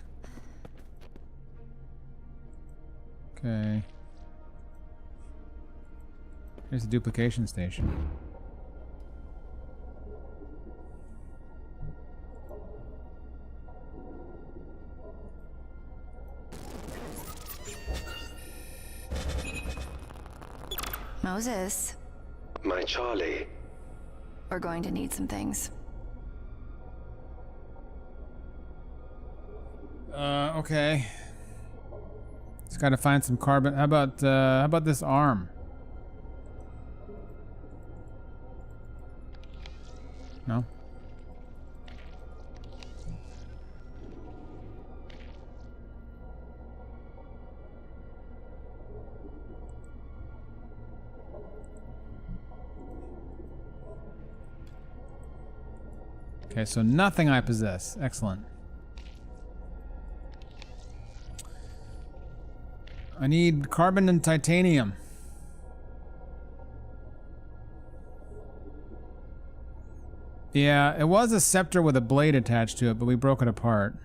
Okay. Here's the duplication station. Moses, My Charlie. we're going to need some things. Okay. Just gotta find some carbon. How about this arm? No? Okay, so nothing I possess. Excellent. I need carbon and titanium. Yeah, it was a scepter with a blade attached to it, but we broke it apart.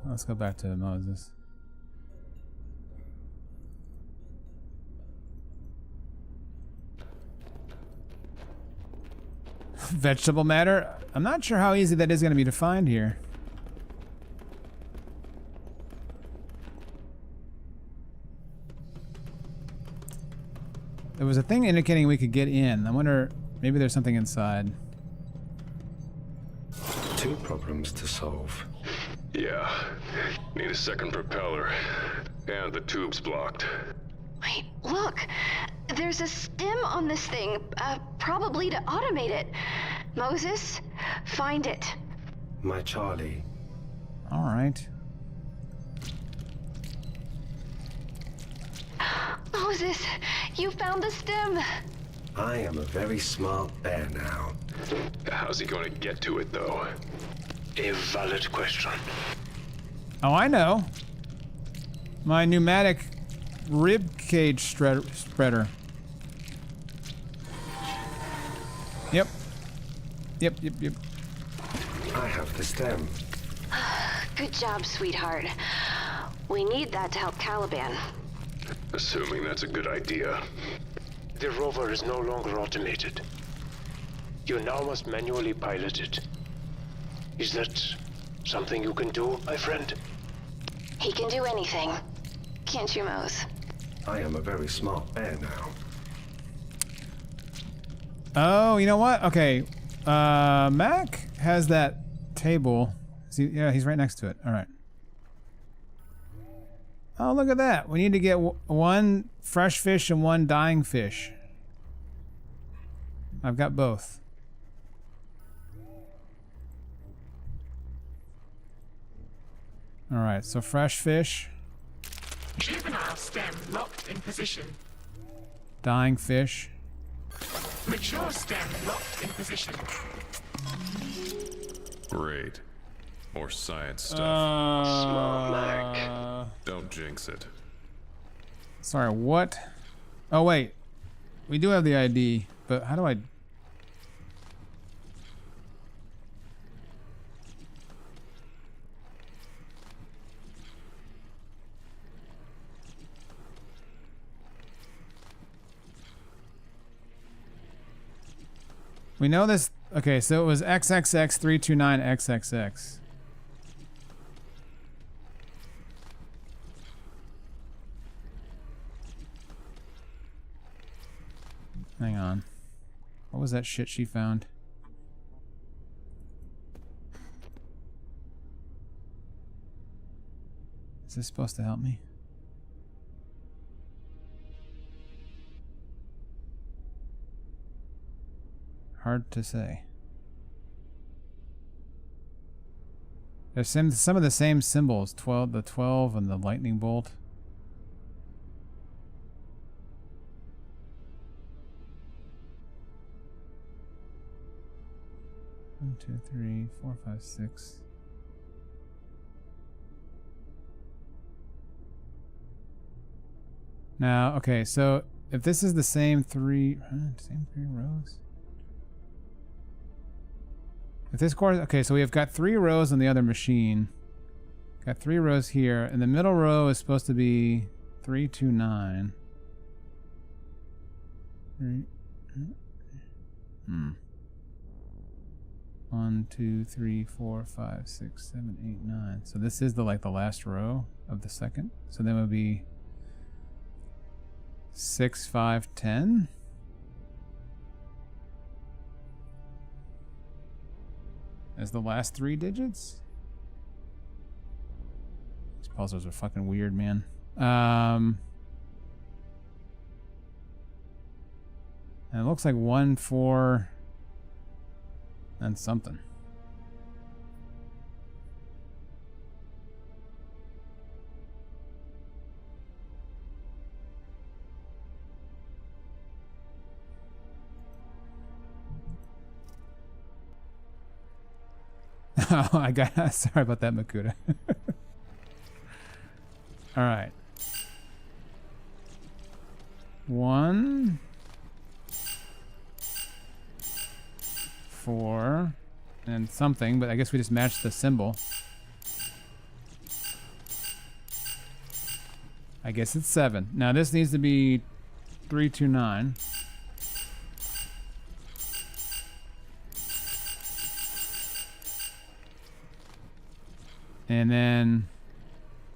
Let's go back to Moses. Vegetable matter? I'm not sure how easy that is going to be to find here. There was a thing indicating we could get in. I wonder, maybe there's something inside. 2 problems to solve. Yeah. Need a second propeller. And the tube's blocked. Wait, look! There's a stem on this thing, probably to automate it. Moses, find it. My Charlie. All right. Moses, you found the stem! I am a very smart bear now. How's he going to get to it, though? A valid question. Oh, I know. My pneumatic rib cage spreader. Yep. Yep. I have the stem. Good job, sweetheart. We need that to help Caliban. Assuming that's a good idea. The rover is no longer automated. You now must manually pilot it. Is that something you can do, my friend? He can do anything. Can't you, Mose? I am a very smart bear now. Oh, you know what? Okay. Mac has that table. Yeah, he's right next to it. All right. Oh, look at that. We need to get 1 fresh fish and 1 dying fish. I've got both. Alright, so fresh fish. Juvenile stem locked in position. Dying fish. Mature stem locked in position. Great. More science stuff. Smart Mac. Don't jinx it. Sorry, what? Oh, wait. We do have the ID, but how do I... We know this. Okay, so it was XXX329XXX. Hang on. What was that shit she found? Is this supposed to help me? Hard to say. There's some of the same symbols. The 12 and the lightning bolt. One, two, three, 4, 5, 6. Now, okay, so if this is the same three rows. If this course, okay, so we have got 3 rows on the other machine. Got 3 rows here, and the middle row is supposed to be 329. 1, 2, 3, 4, 5, 6, 7, 8, 9. So this is the last row of the second. So then it would be 6, 5, 10. As the last 3 digits? These puzzles are fucking weird, man. And it looks like 1, 4, and something. Oh, I got. Sorry about that, Makuta. All right. 1, 4, and something, but I guess we just matched the symbol. I guess it's 7. Now this needs to be 329. And then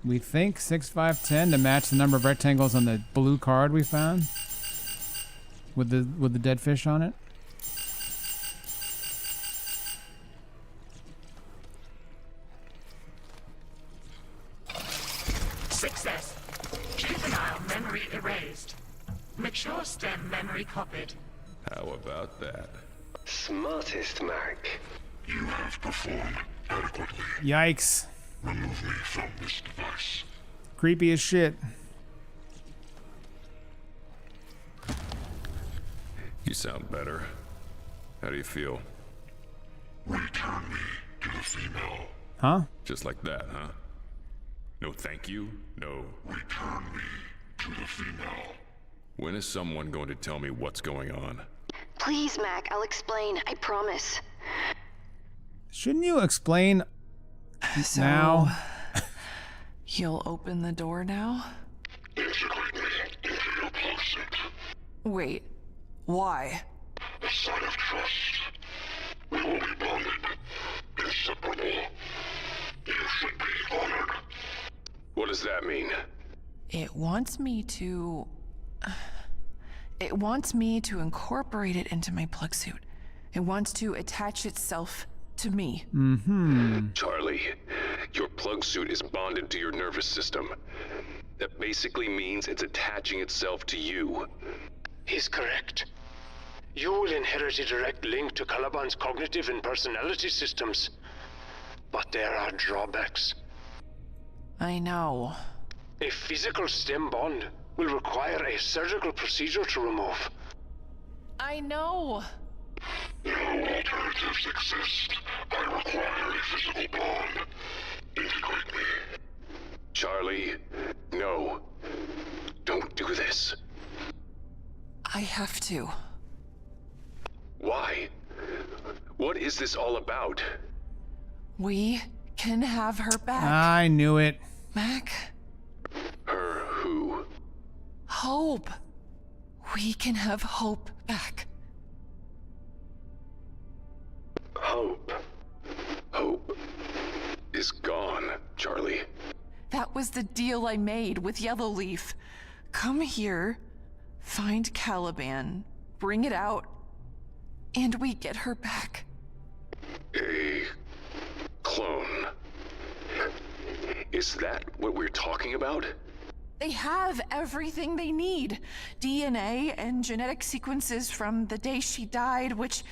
we think 6, 5, 10 to match the number of rectangles on the blue card we found with the dead fish on it. Success. Juvenile memory erased. Mature stem memory copied. How about that? Smartest Mac. You have performed adequately. Yikes. Remove me from this device. Creepy as shit. You sound better. How do you feel? Return me to the female. Huh? Just like that, huh? No thank you? No. Return me to the female. When is someone going to tell me what's going on? Please, Mac, I'll explain. I promise. Shouldn't you explain So, now? You'll open the door now? Integrate me into your plug suit. Wait, why? A sign of trust. We will be bonded. Inseparable. You should be honored. What does that mean? It wants me to... It wants me to incorporate it into my plug suit. It wants to attach itself to me. Charlie, your plug suit is bonded to your nervous system. That basically means it's attaching itself to you. He's correct. You will inherit a direct link to Caliban's cognitive and personality systems. But there are drawbacks. I know. A physical stem bond will require a surgical procedure to remove. I know. No alternatives exist. I require a physical bond. Integrate me. Charlie, no. Don't do this. I have to. Why? What is this all about? We can have her back. I knew it. Mac? Her who? Hope. We can have Hope back. Hope. Hope is gone, Charlie. That was the deal I made with Yellowleaf. Come here, find Caliban, bring it out, and we get her back. A clone. Is that what we're talking about? They have everything they need. DNA and genetic sequences from the day she died, which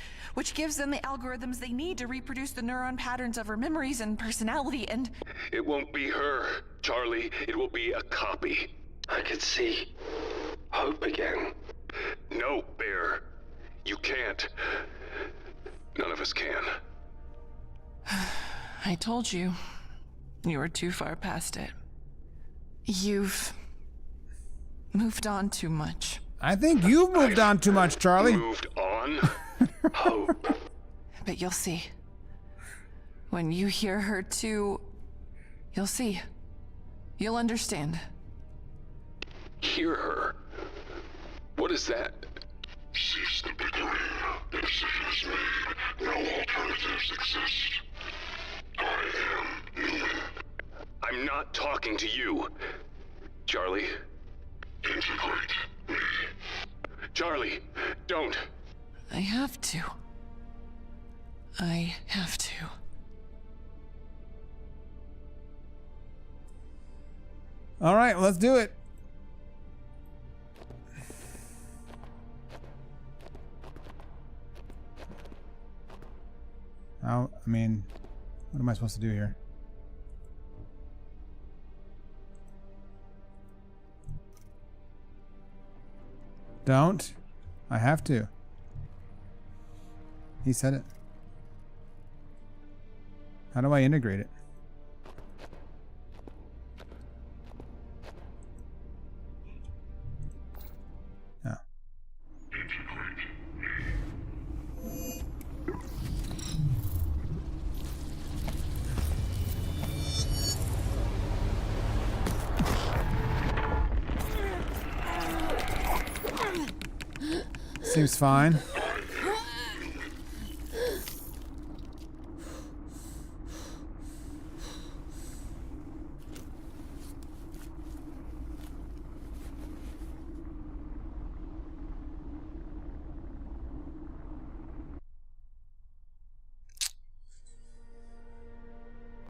gives them the algorithms they need to reproduce the neuron patterns of her memories and personality, and... It won't be her, Charlie. It will be a copy. I could see Hope again. No, Bear. You can't. None of us can. I told you. You were too far past it. You've moved on too much. I think you've moved on too much, Charlie. Moved on? Hope. But you'll see. When you hear her too, you'll see. You'll understand. Hear her? What is that? Cease the bickering. The decision is made. No alternatives exist. I am human. I'm not talking to you. Charlie? Integrate me. Charlie, don't. I have to. I have to. All right, let's do it. I mean, what am I supposed to do here? Don't. I have to. He said it. How do I integrate it? Oh. Seems fine.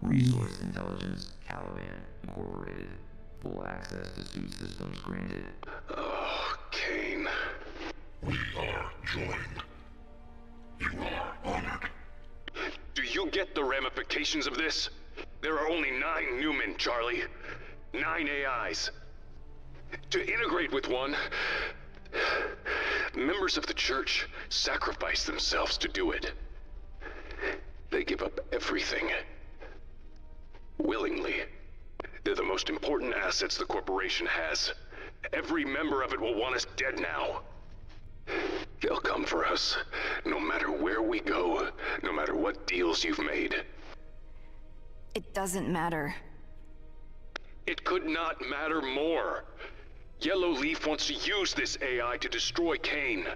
Resource intelligence, Caliban Incorporated. Full access to suit systems granted. Oh, Kane. We are joined. You are honored. Do you get the ramifications of this? There are only 9 Newmen, Charlie. 9 AIs. To integrate with one, members of the church sacrifice themselves to do it. They give up everything. Willingly. They're the most important assets the corporation has. Every member of it will want us dead now. They'll come for us, no matter where we go, no matter what deals you've made. It doesn't matter. It could not matter more. Yellowleaf wants to use this AI to destroy Kane.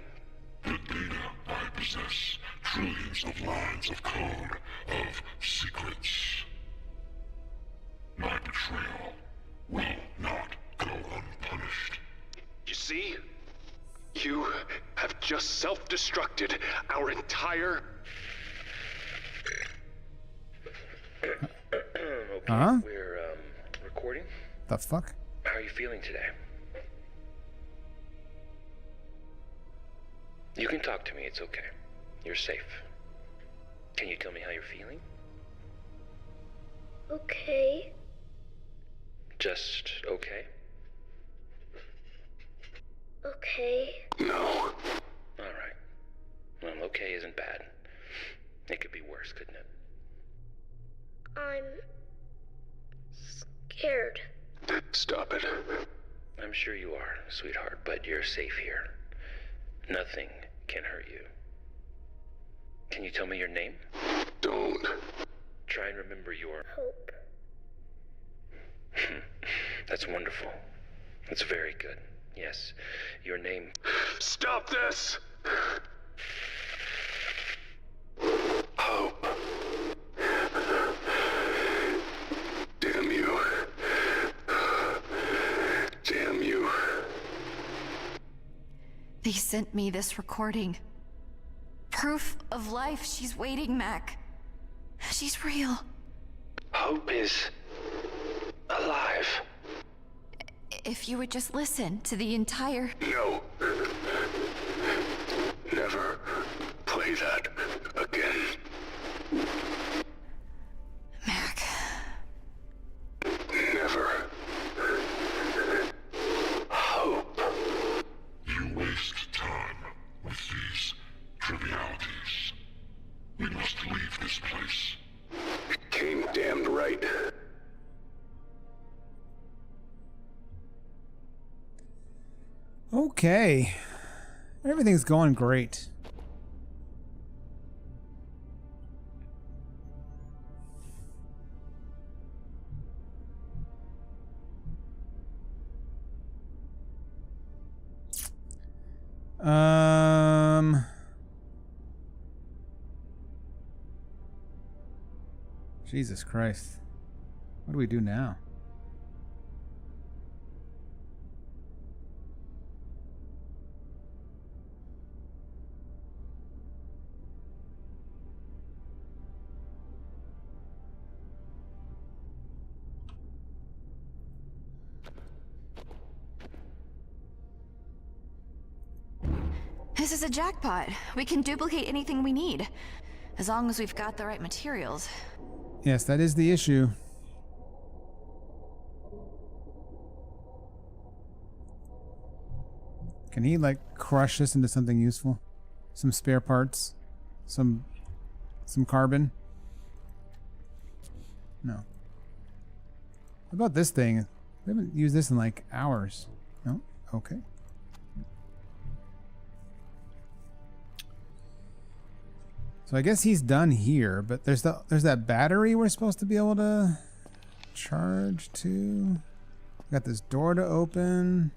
The data I possess, trillions of lines of code, of secrets. My betrayal will not go unpunished. You see? You have just self-destructed our entire... Okay, Huh? we're, recording? The fuck? How are you feeling today? You can talk to me, it's okay. You're safe. Can you tell me how you're feeling? Okay. Just okay? Okay. No. Alright. Well, okay isn't bad. It could be worse, couldn't it? I'm scared. Stop it. I'm sure you are, sweetheart, but you're safe here. Nothing can hurt you. Can you tell me your name? Don't. Try and remember your... Hope. That's wonderful. That's very good. Yes, your name... Stop this! Hope. Damn you. Damn you. They sent me this recording. Proof of life. She's waiting, Mac. She's real. Hope is alive. If you would just listen to the entire... No. Never play that again. Mac. Never. Hope. You waste time with these trivialities. We must leave this place. Came damned right. Okay. Everything's going great. Jesus Christ. What do we do now? This is a jackpot. We can duplicate anything we need, as long as we've got the right materials. Yes, that is the issue. Can he, like, crush this into something useful? Some spare parts? Some carbon? No. What about this thing? We haven't used this in, like, hours. No? Okay. So I guess he's done here, but there's that battery we're supposed to be able to charge to. Got this door to open.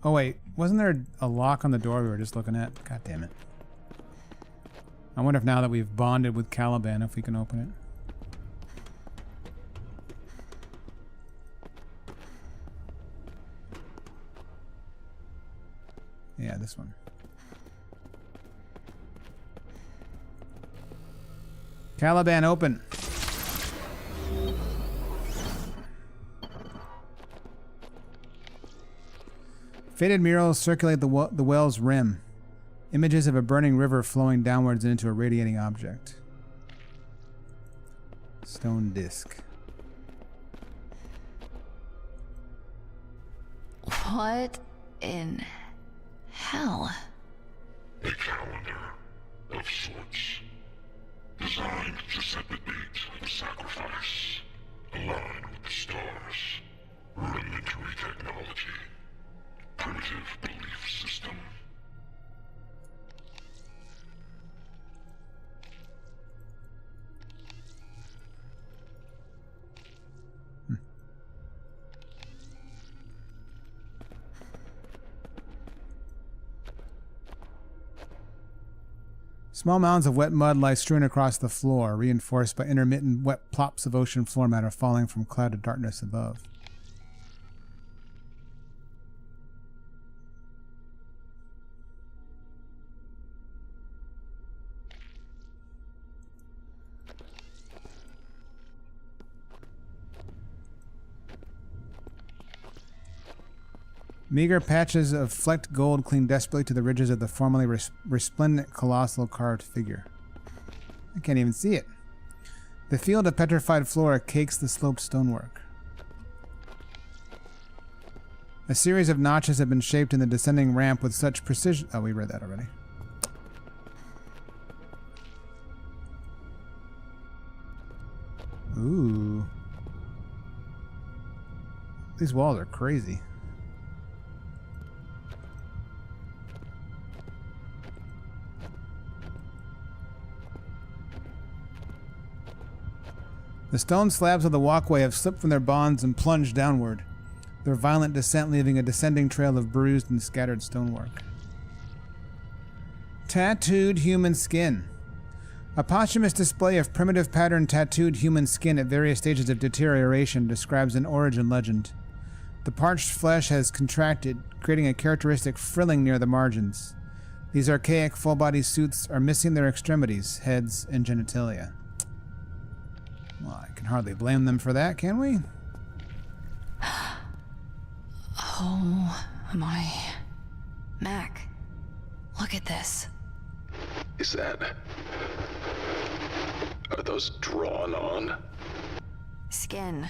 Oh wait, wasn't there a lock on the door we were just looking at? God damn it. I wonder if now that we've bonded with Caliban, if we can open it. Yeah, this one. Caliban, open. Faded murals circulate the well's rim. Images of a burning river flowing downwards into a radiating object. Stone disc. What in hell? A calendar of sorts. Designed to set the date of the sacrifice. Aligned with the stars. Rudimentary technology. Primitive belief system. Small mounds of wet mud lie strewn across the floor, reinforced by intermittent wet plops of ocean floor matter falling from clouded darkness above. Meager patches of flecked gold cling desperately to the ridges of the formerly resplendent colossal carved figure. I can't even see it. The field of petrified flora cakes the sloped stonework. A series of notches have been shaped in the descending ramp with such precision. Oh, we read that already. Ooh. These walls are crazy. The stone slabs of the walkway have slipped from their bonds and plunged downward, their violent descent leaving a descending trail of bruised and scattered stonework. Tattooed human skin. A posthumous display of primitive patterned tattooed human skin at various stages of deterioration describes an origin legend. The parched flesh has contracted, creating a characteristic frilling near the margins. These archaic full-body suits are missing their extremities, heads, and genitalia. Well, I can hardly blame them for that, can we? Oh my. Mac, look at this. Is that... Are those drawn on? Skin.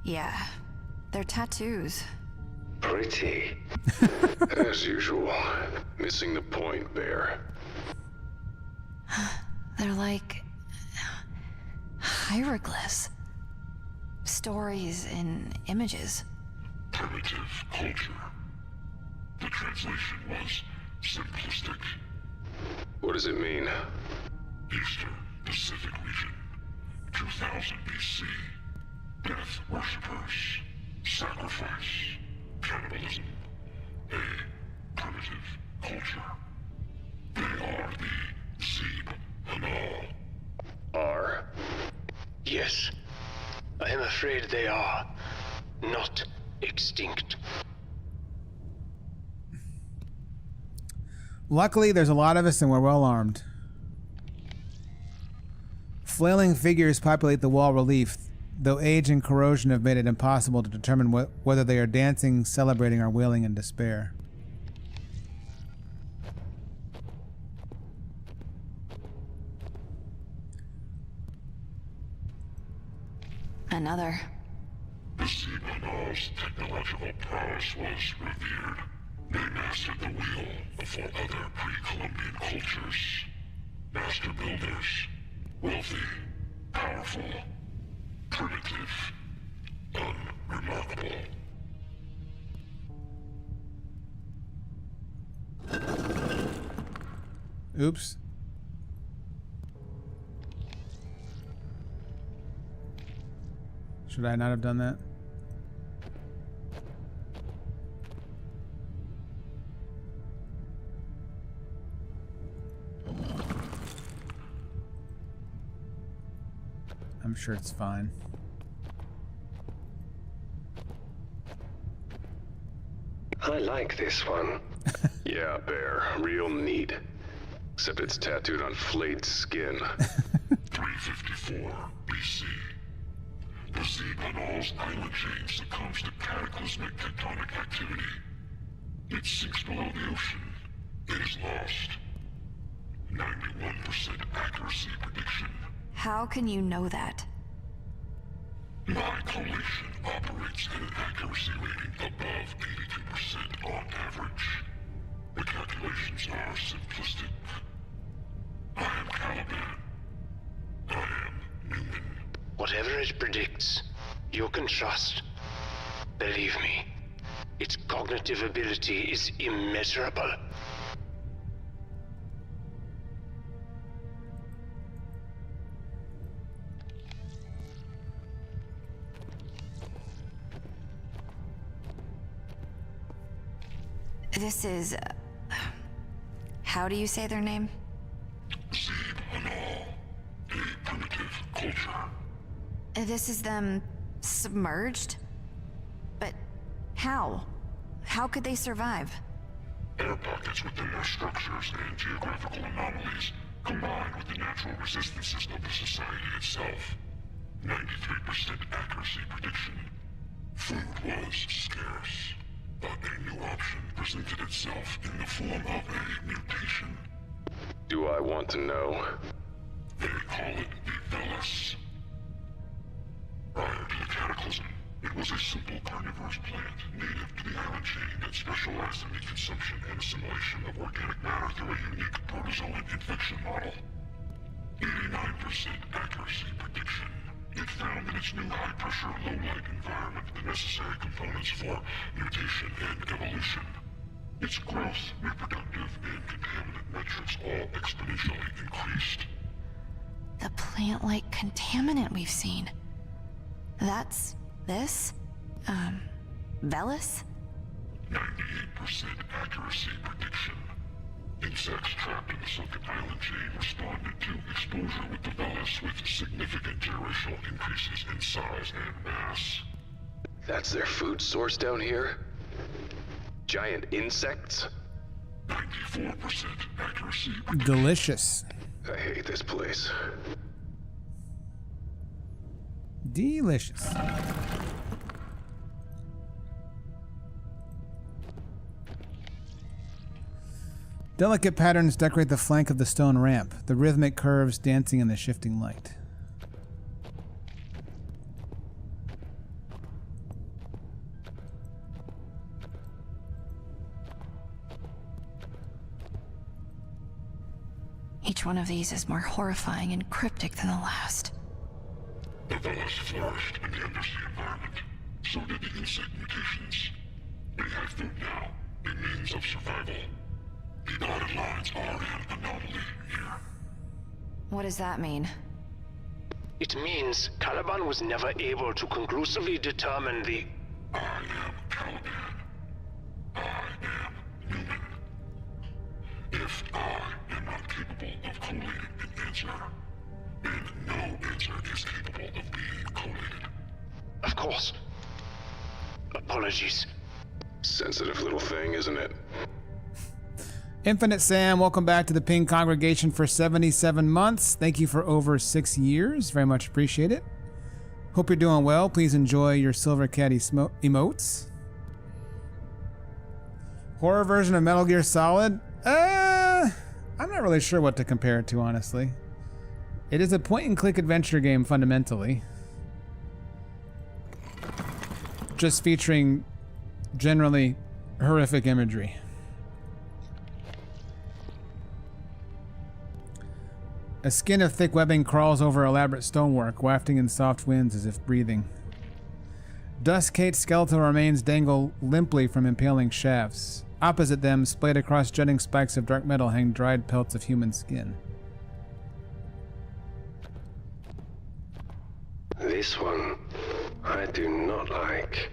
Yeah, they're tattoos. Pretty. As usual. Missing the point, Bear. They're like... hieroglyphs. Stories in images. Primitive culture. The translation was simplistic. What does it mean? Eastern Pacific region, 2000 BC. Death worshippers, sacrifice, cannibalism. A primitive culture. They are the Zeeb Hanal. Are? Yes. I am afraid they are not extinct. Luckily, there's a lot of us and we're well armed. Flailing figures populate the wall relief, though age and corrosion have made it impossible to determine whether they are dancing, celebrating, or wailing in despair. Another. The Zeeb Hanal's technological prowess was revered. They mastered the wheel before other pre-Columbian cultures. Master builders, wealthy, powerful, primitive, unremarkable. Oops. Should I not have done that? I'm sure it's fine. I like this one. Yeah, Bear. Real neat. Except it's tattooed on flayed skin. 354 BC. The Zeeb Hanal's island chain succumbs to cataclysmic tectonic activity. It sinks below the ocean. It is lost. 91% accuracy prediction. How can you know that? My collation operates at an accuracy rating above 82% on average. The calculations are simplistic. I am Caliban. I am Newman. Whatever it predicts, you can trust. Believe me, its cognitive ability is immeasurable. This is... how do you say their name? culture. This is them submerged? But how? How could they survive? Air pockets within their structures and geographical anomalies, combined with the natural resistances of the society itself. 93% accuracy prediction. Food was scarce, but a new option presented itself in the form of a mutation. Do I want to know? They call it the Velis. Prior to the Cataclysm, it was a simple carnivorous plant native to the island chain that specialized in the consumption and assimilation of organic matter through a unique protozoan infection model. 89% accuracy prediction. It found in its new high-pressure, low-light environment the necessary components for mutation and evolution. Its growth, reproductive, and contaminant metrics all exponentially increased. The plant-like contaminant we've seen. That's this? Velis? 98% accuracy prediction. Insects trapped in the sunken island chain responded to exposure with the Velis with significant generational increases in size and mass. That's their food source down here? Giant insects? 94% accuracy. Delicious. I hate this place. Delicious. Delicate patterns decorate the flank of the stone ramp, the rhythmic curves dancing in the shifting light. Each one of these is more horrifying and cryptic than the last. The Velis flourished in the undersea environment. So did the insect mutations. They have food now, a means of survival. The dotted lines are an anomaly here. What does that mean? It means Caliban was never able to conclusively determine the... I am Caliban. I am human. If I am not capable of collating an answer, then no answer is capable of being collated. Of course. Apologies. Sensitive little thing, isn't it? Infinite Sam, welcome back to the Ping Congregation for 77 months. Thank you for over 6 years. Very much appreciate it. Hope you're doing well. Please enjoy your Silver Cat emotes. Horror version of Metal Gear Solid? I'm not really sure what to compare it to, honestly. It is a point-and-click adventure game, fundamentally. Just featuring generally horrific imagery. A skin of thick webbing crawls over elaborate stonework, wafting in soft winds as if breathing. Dust-caked skeletal remains dangle limply from impaling shafts. Opposite them, splayed across jutting spikes of dark metal, hang dried pelts of human skin. This one, I do not like.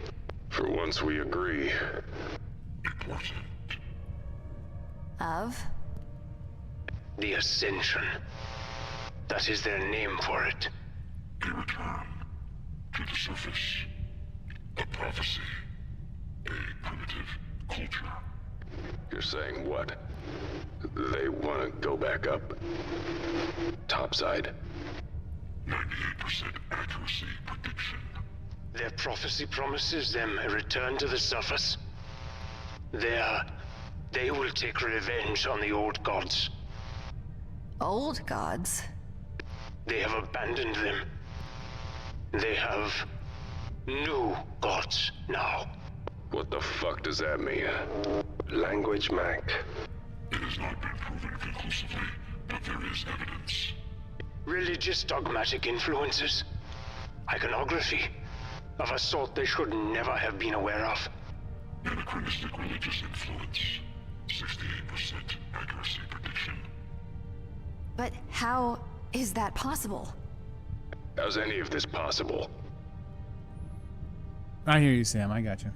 For once we agree. Of? The Ascension. That is their name for it. A return to the surface. A prophecy. A primitive culture. You're saying what? They want to go back up? Topside? 98% accuracy prediction. Their prophecy promises them a return to the surface. There, they will take revenge on the old gods. Old gods? They have abandoned them. They have new gods now. What the fuck does that mean? Language, Mac. It has not been proven conclusively, but there is evidence. Religious dogmatic influences. Iconography. Of a sort they should never have been aware of. Anachronistic religious influence. 68% accuracy prediction. But how is that possible? How's any of this possible? I hear you, Sam. I got you.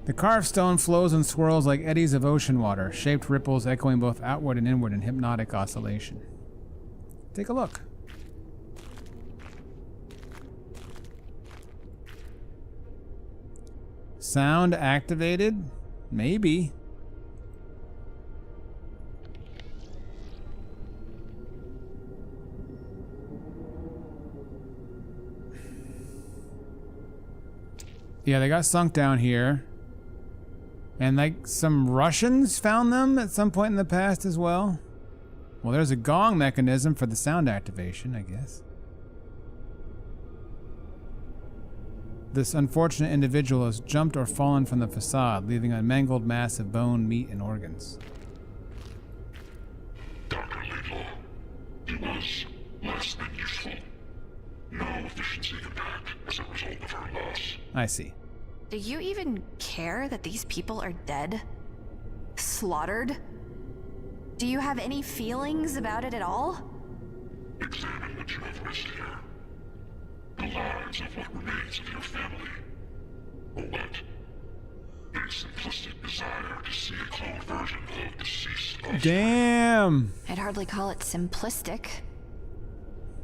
The carved stone flows and swirls like eddies of ocean water, shaped ripples echoing both outward and inward in hypnotic oscillation. Take a look. Sound activated? Maybe. Yeah, they got sunk down here. And like some Russians found them at some point in the past as well. Well, there's a gong mechanism for the sound activation, I guess. This unfortunate individual has jumped or fallen from the facade, leaving a mangled mass of bone, meat, and organs. Dr. Laidlaw, he was less than useful. No efficiency impact as a result of her loss. I see. Do you even care that these people are dead? Slaughtered? Do you have any feelings about it at all? Examine what you have risked here. The lives of what remains of your family. Or what? A simplistic desire to see a clone version of deceased offspring. Damn! I'd hardly call it simplistic.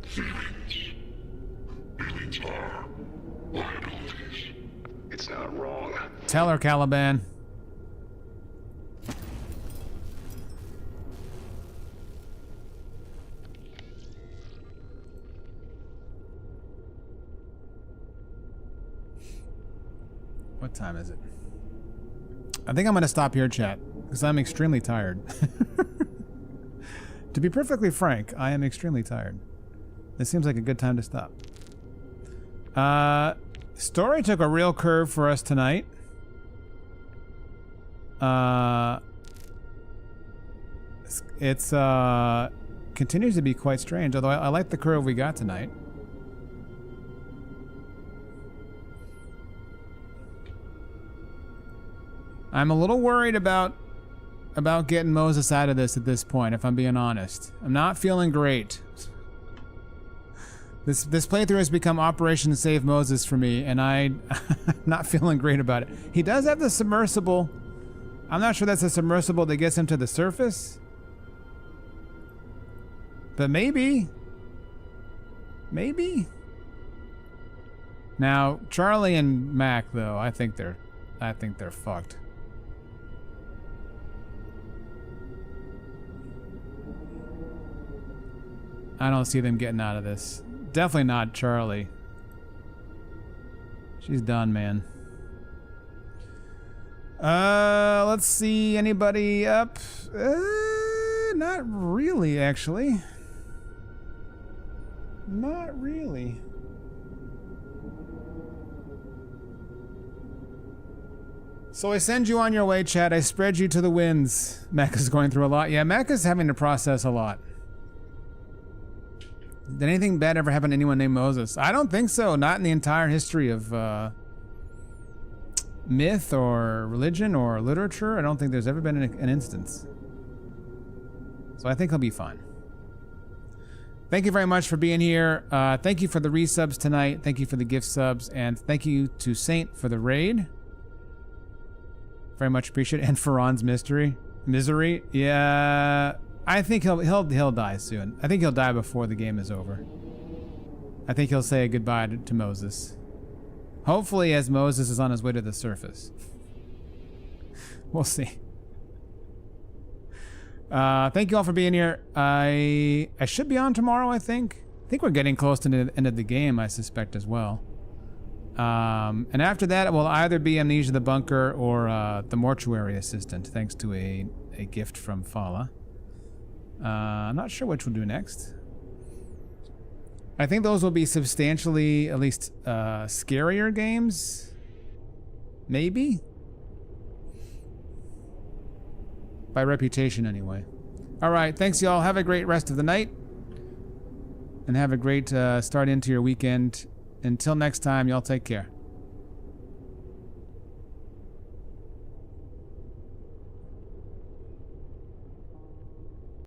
Feelings. Feelings are liabilities. It's not wrong. Tell her, Caliban. What time is it? I think I'm going to stop here, chat, because I'm extremely tired. To be perfectly frank, I am extremely tired. This seems like a good time to stop. Story took a real curve for us tonight. It's continues to be quite strange, although I like the curve we got tonight. I'm a little worried about getting Moses out of this at this point, if I'm being honest. I'm not feeling great. This playthrough has become Operation Save Moses for me, and I'm not feeling great about it. He does have the submersible. I'm not sure that's a submersible that gets him to the surface. But maybe. Maybe. Now, Charlie and Mac, though, I think they're fucked. I don't see them getting out of this. Definitely not Charlie. She's done, man. Let's see. Anybody up? Not really, actually. Not really. So I send you on your way, chat. I spread you to the winds. Mecca's going through a lot. Yeah, Mecca's having to process a lot. Did anything bad ever happen to anyone named Moses? I don't think so. Not in the entire history of myth or religion or literature. I don't think there's ever been an instance. So I think he'll be fine. Thank you very much for being here. Thank you for the resubs tonight. Thank you for the gift subs. And thank you to Saint for the raid. Very much appreciated. And Ferran's misery. Yeah. I think he'll die soon. I think he'll die before the game is over. I think he'll say goodbye to Moses. Hopefully as Moses is on his way to the surface. We'll see. Thank you all for being here. I should be on tomorrow, I think. I think we're getting close to the end of the game, I suspect, as well. And after that, it will either be Amnesia the Bunker or the Mortuary Assistant, thanks to a gift from Fala. I'm not sure which we'll do next. I think those will be substantially, at least, scarier games. Maybe? By reputation, anyway. Alright, thanks y'all. Have a great rest of the night. And have a great start into your weekend. Until next time, y'all take care.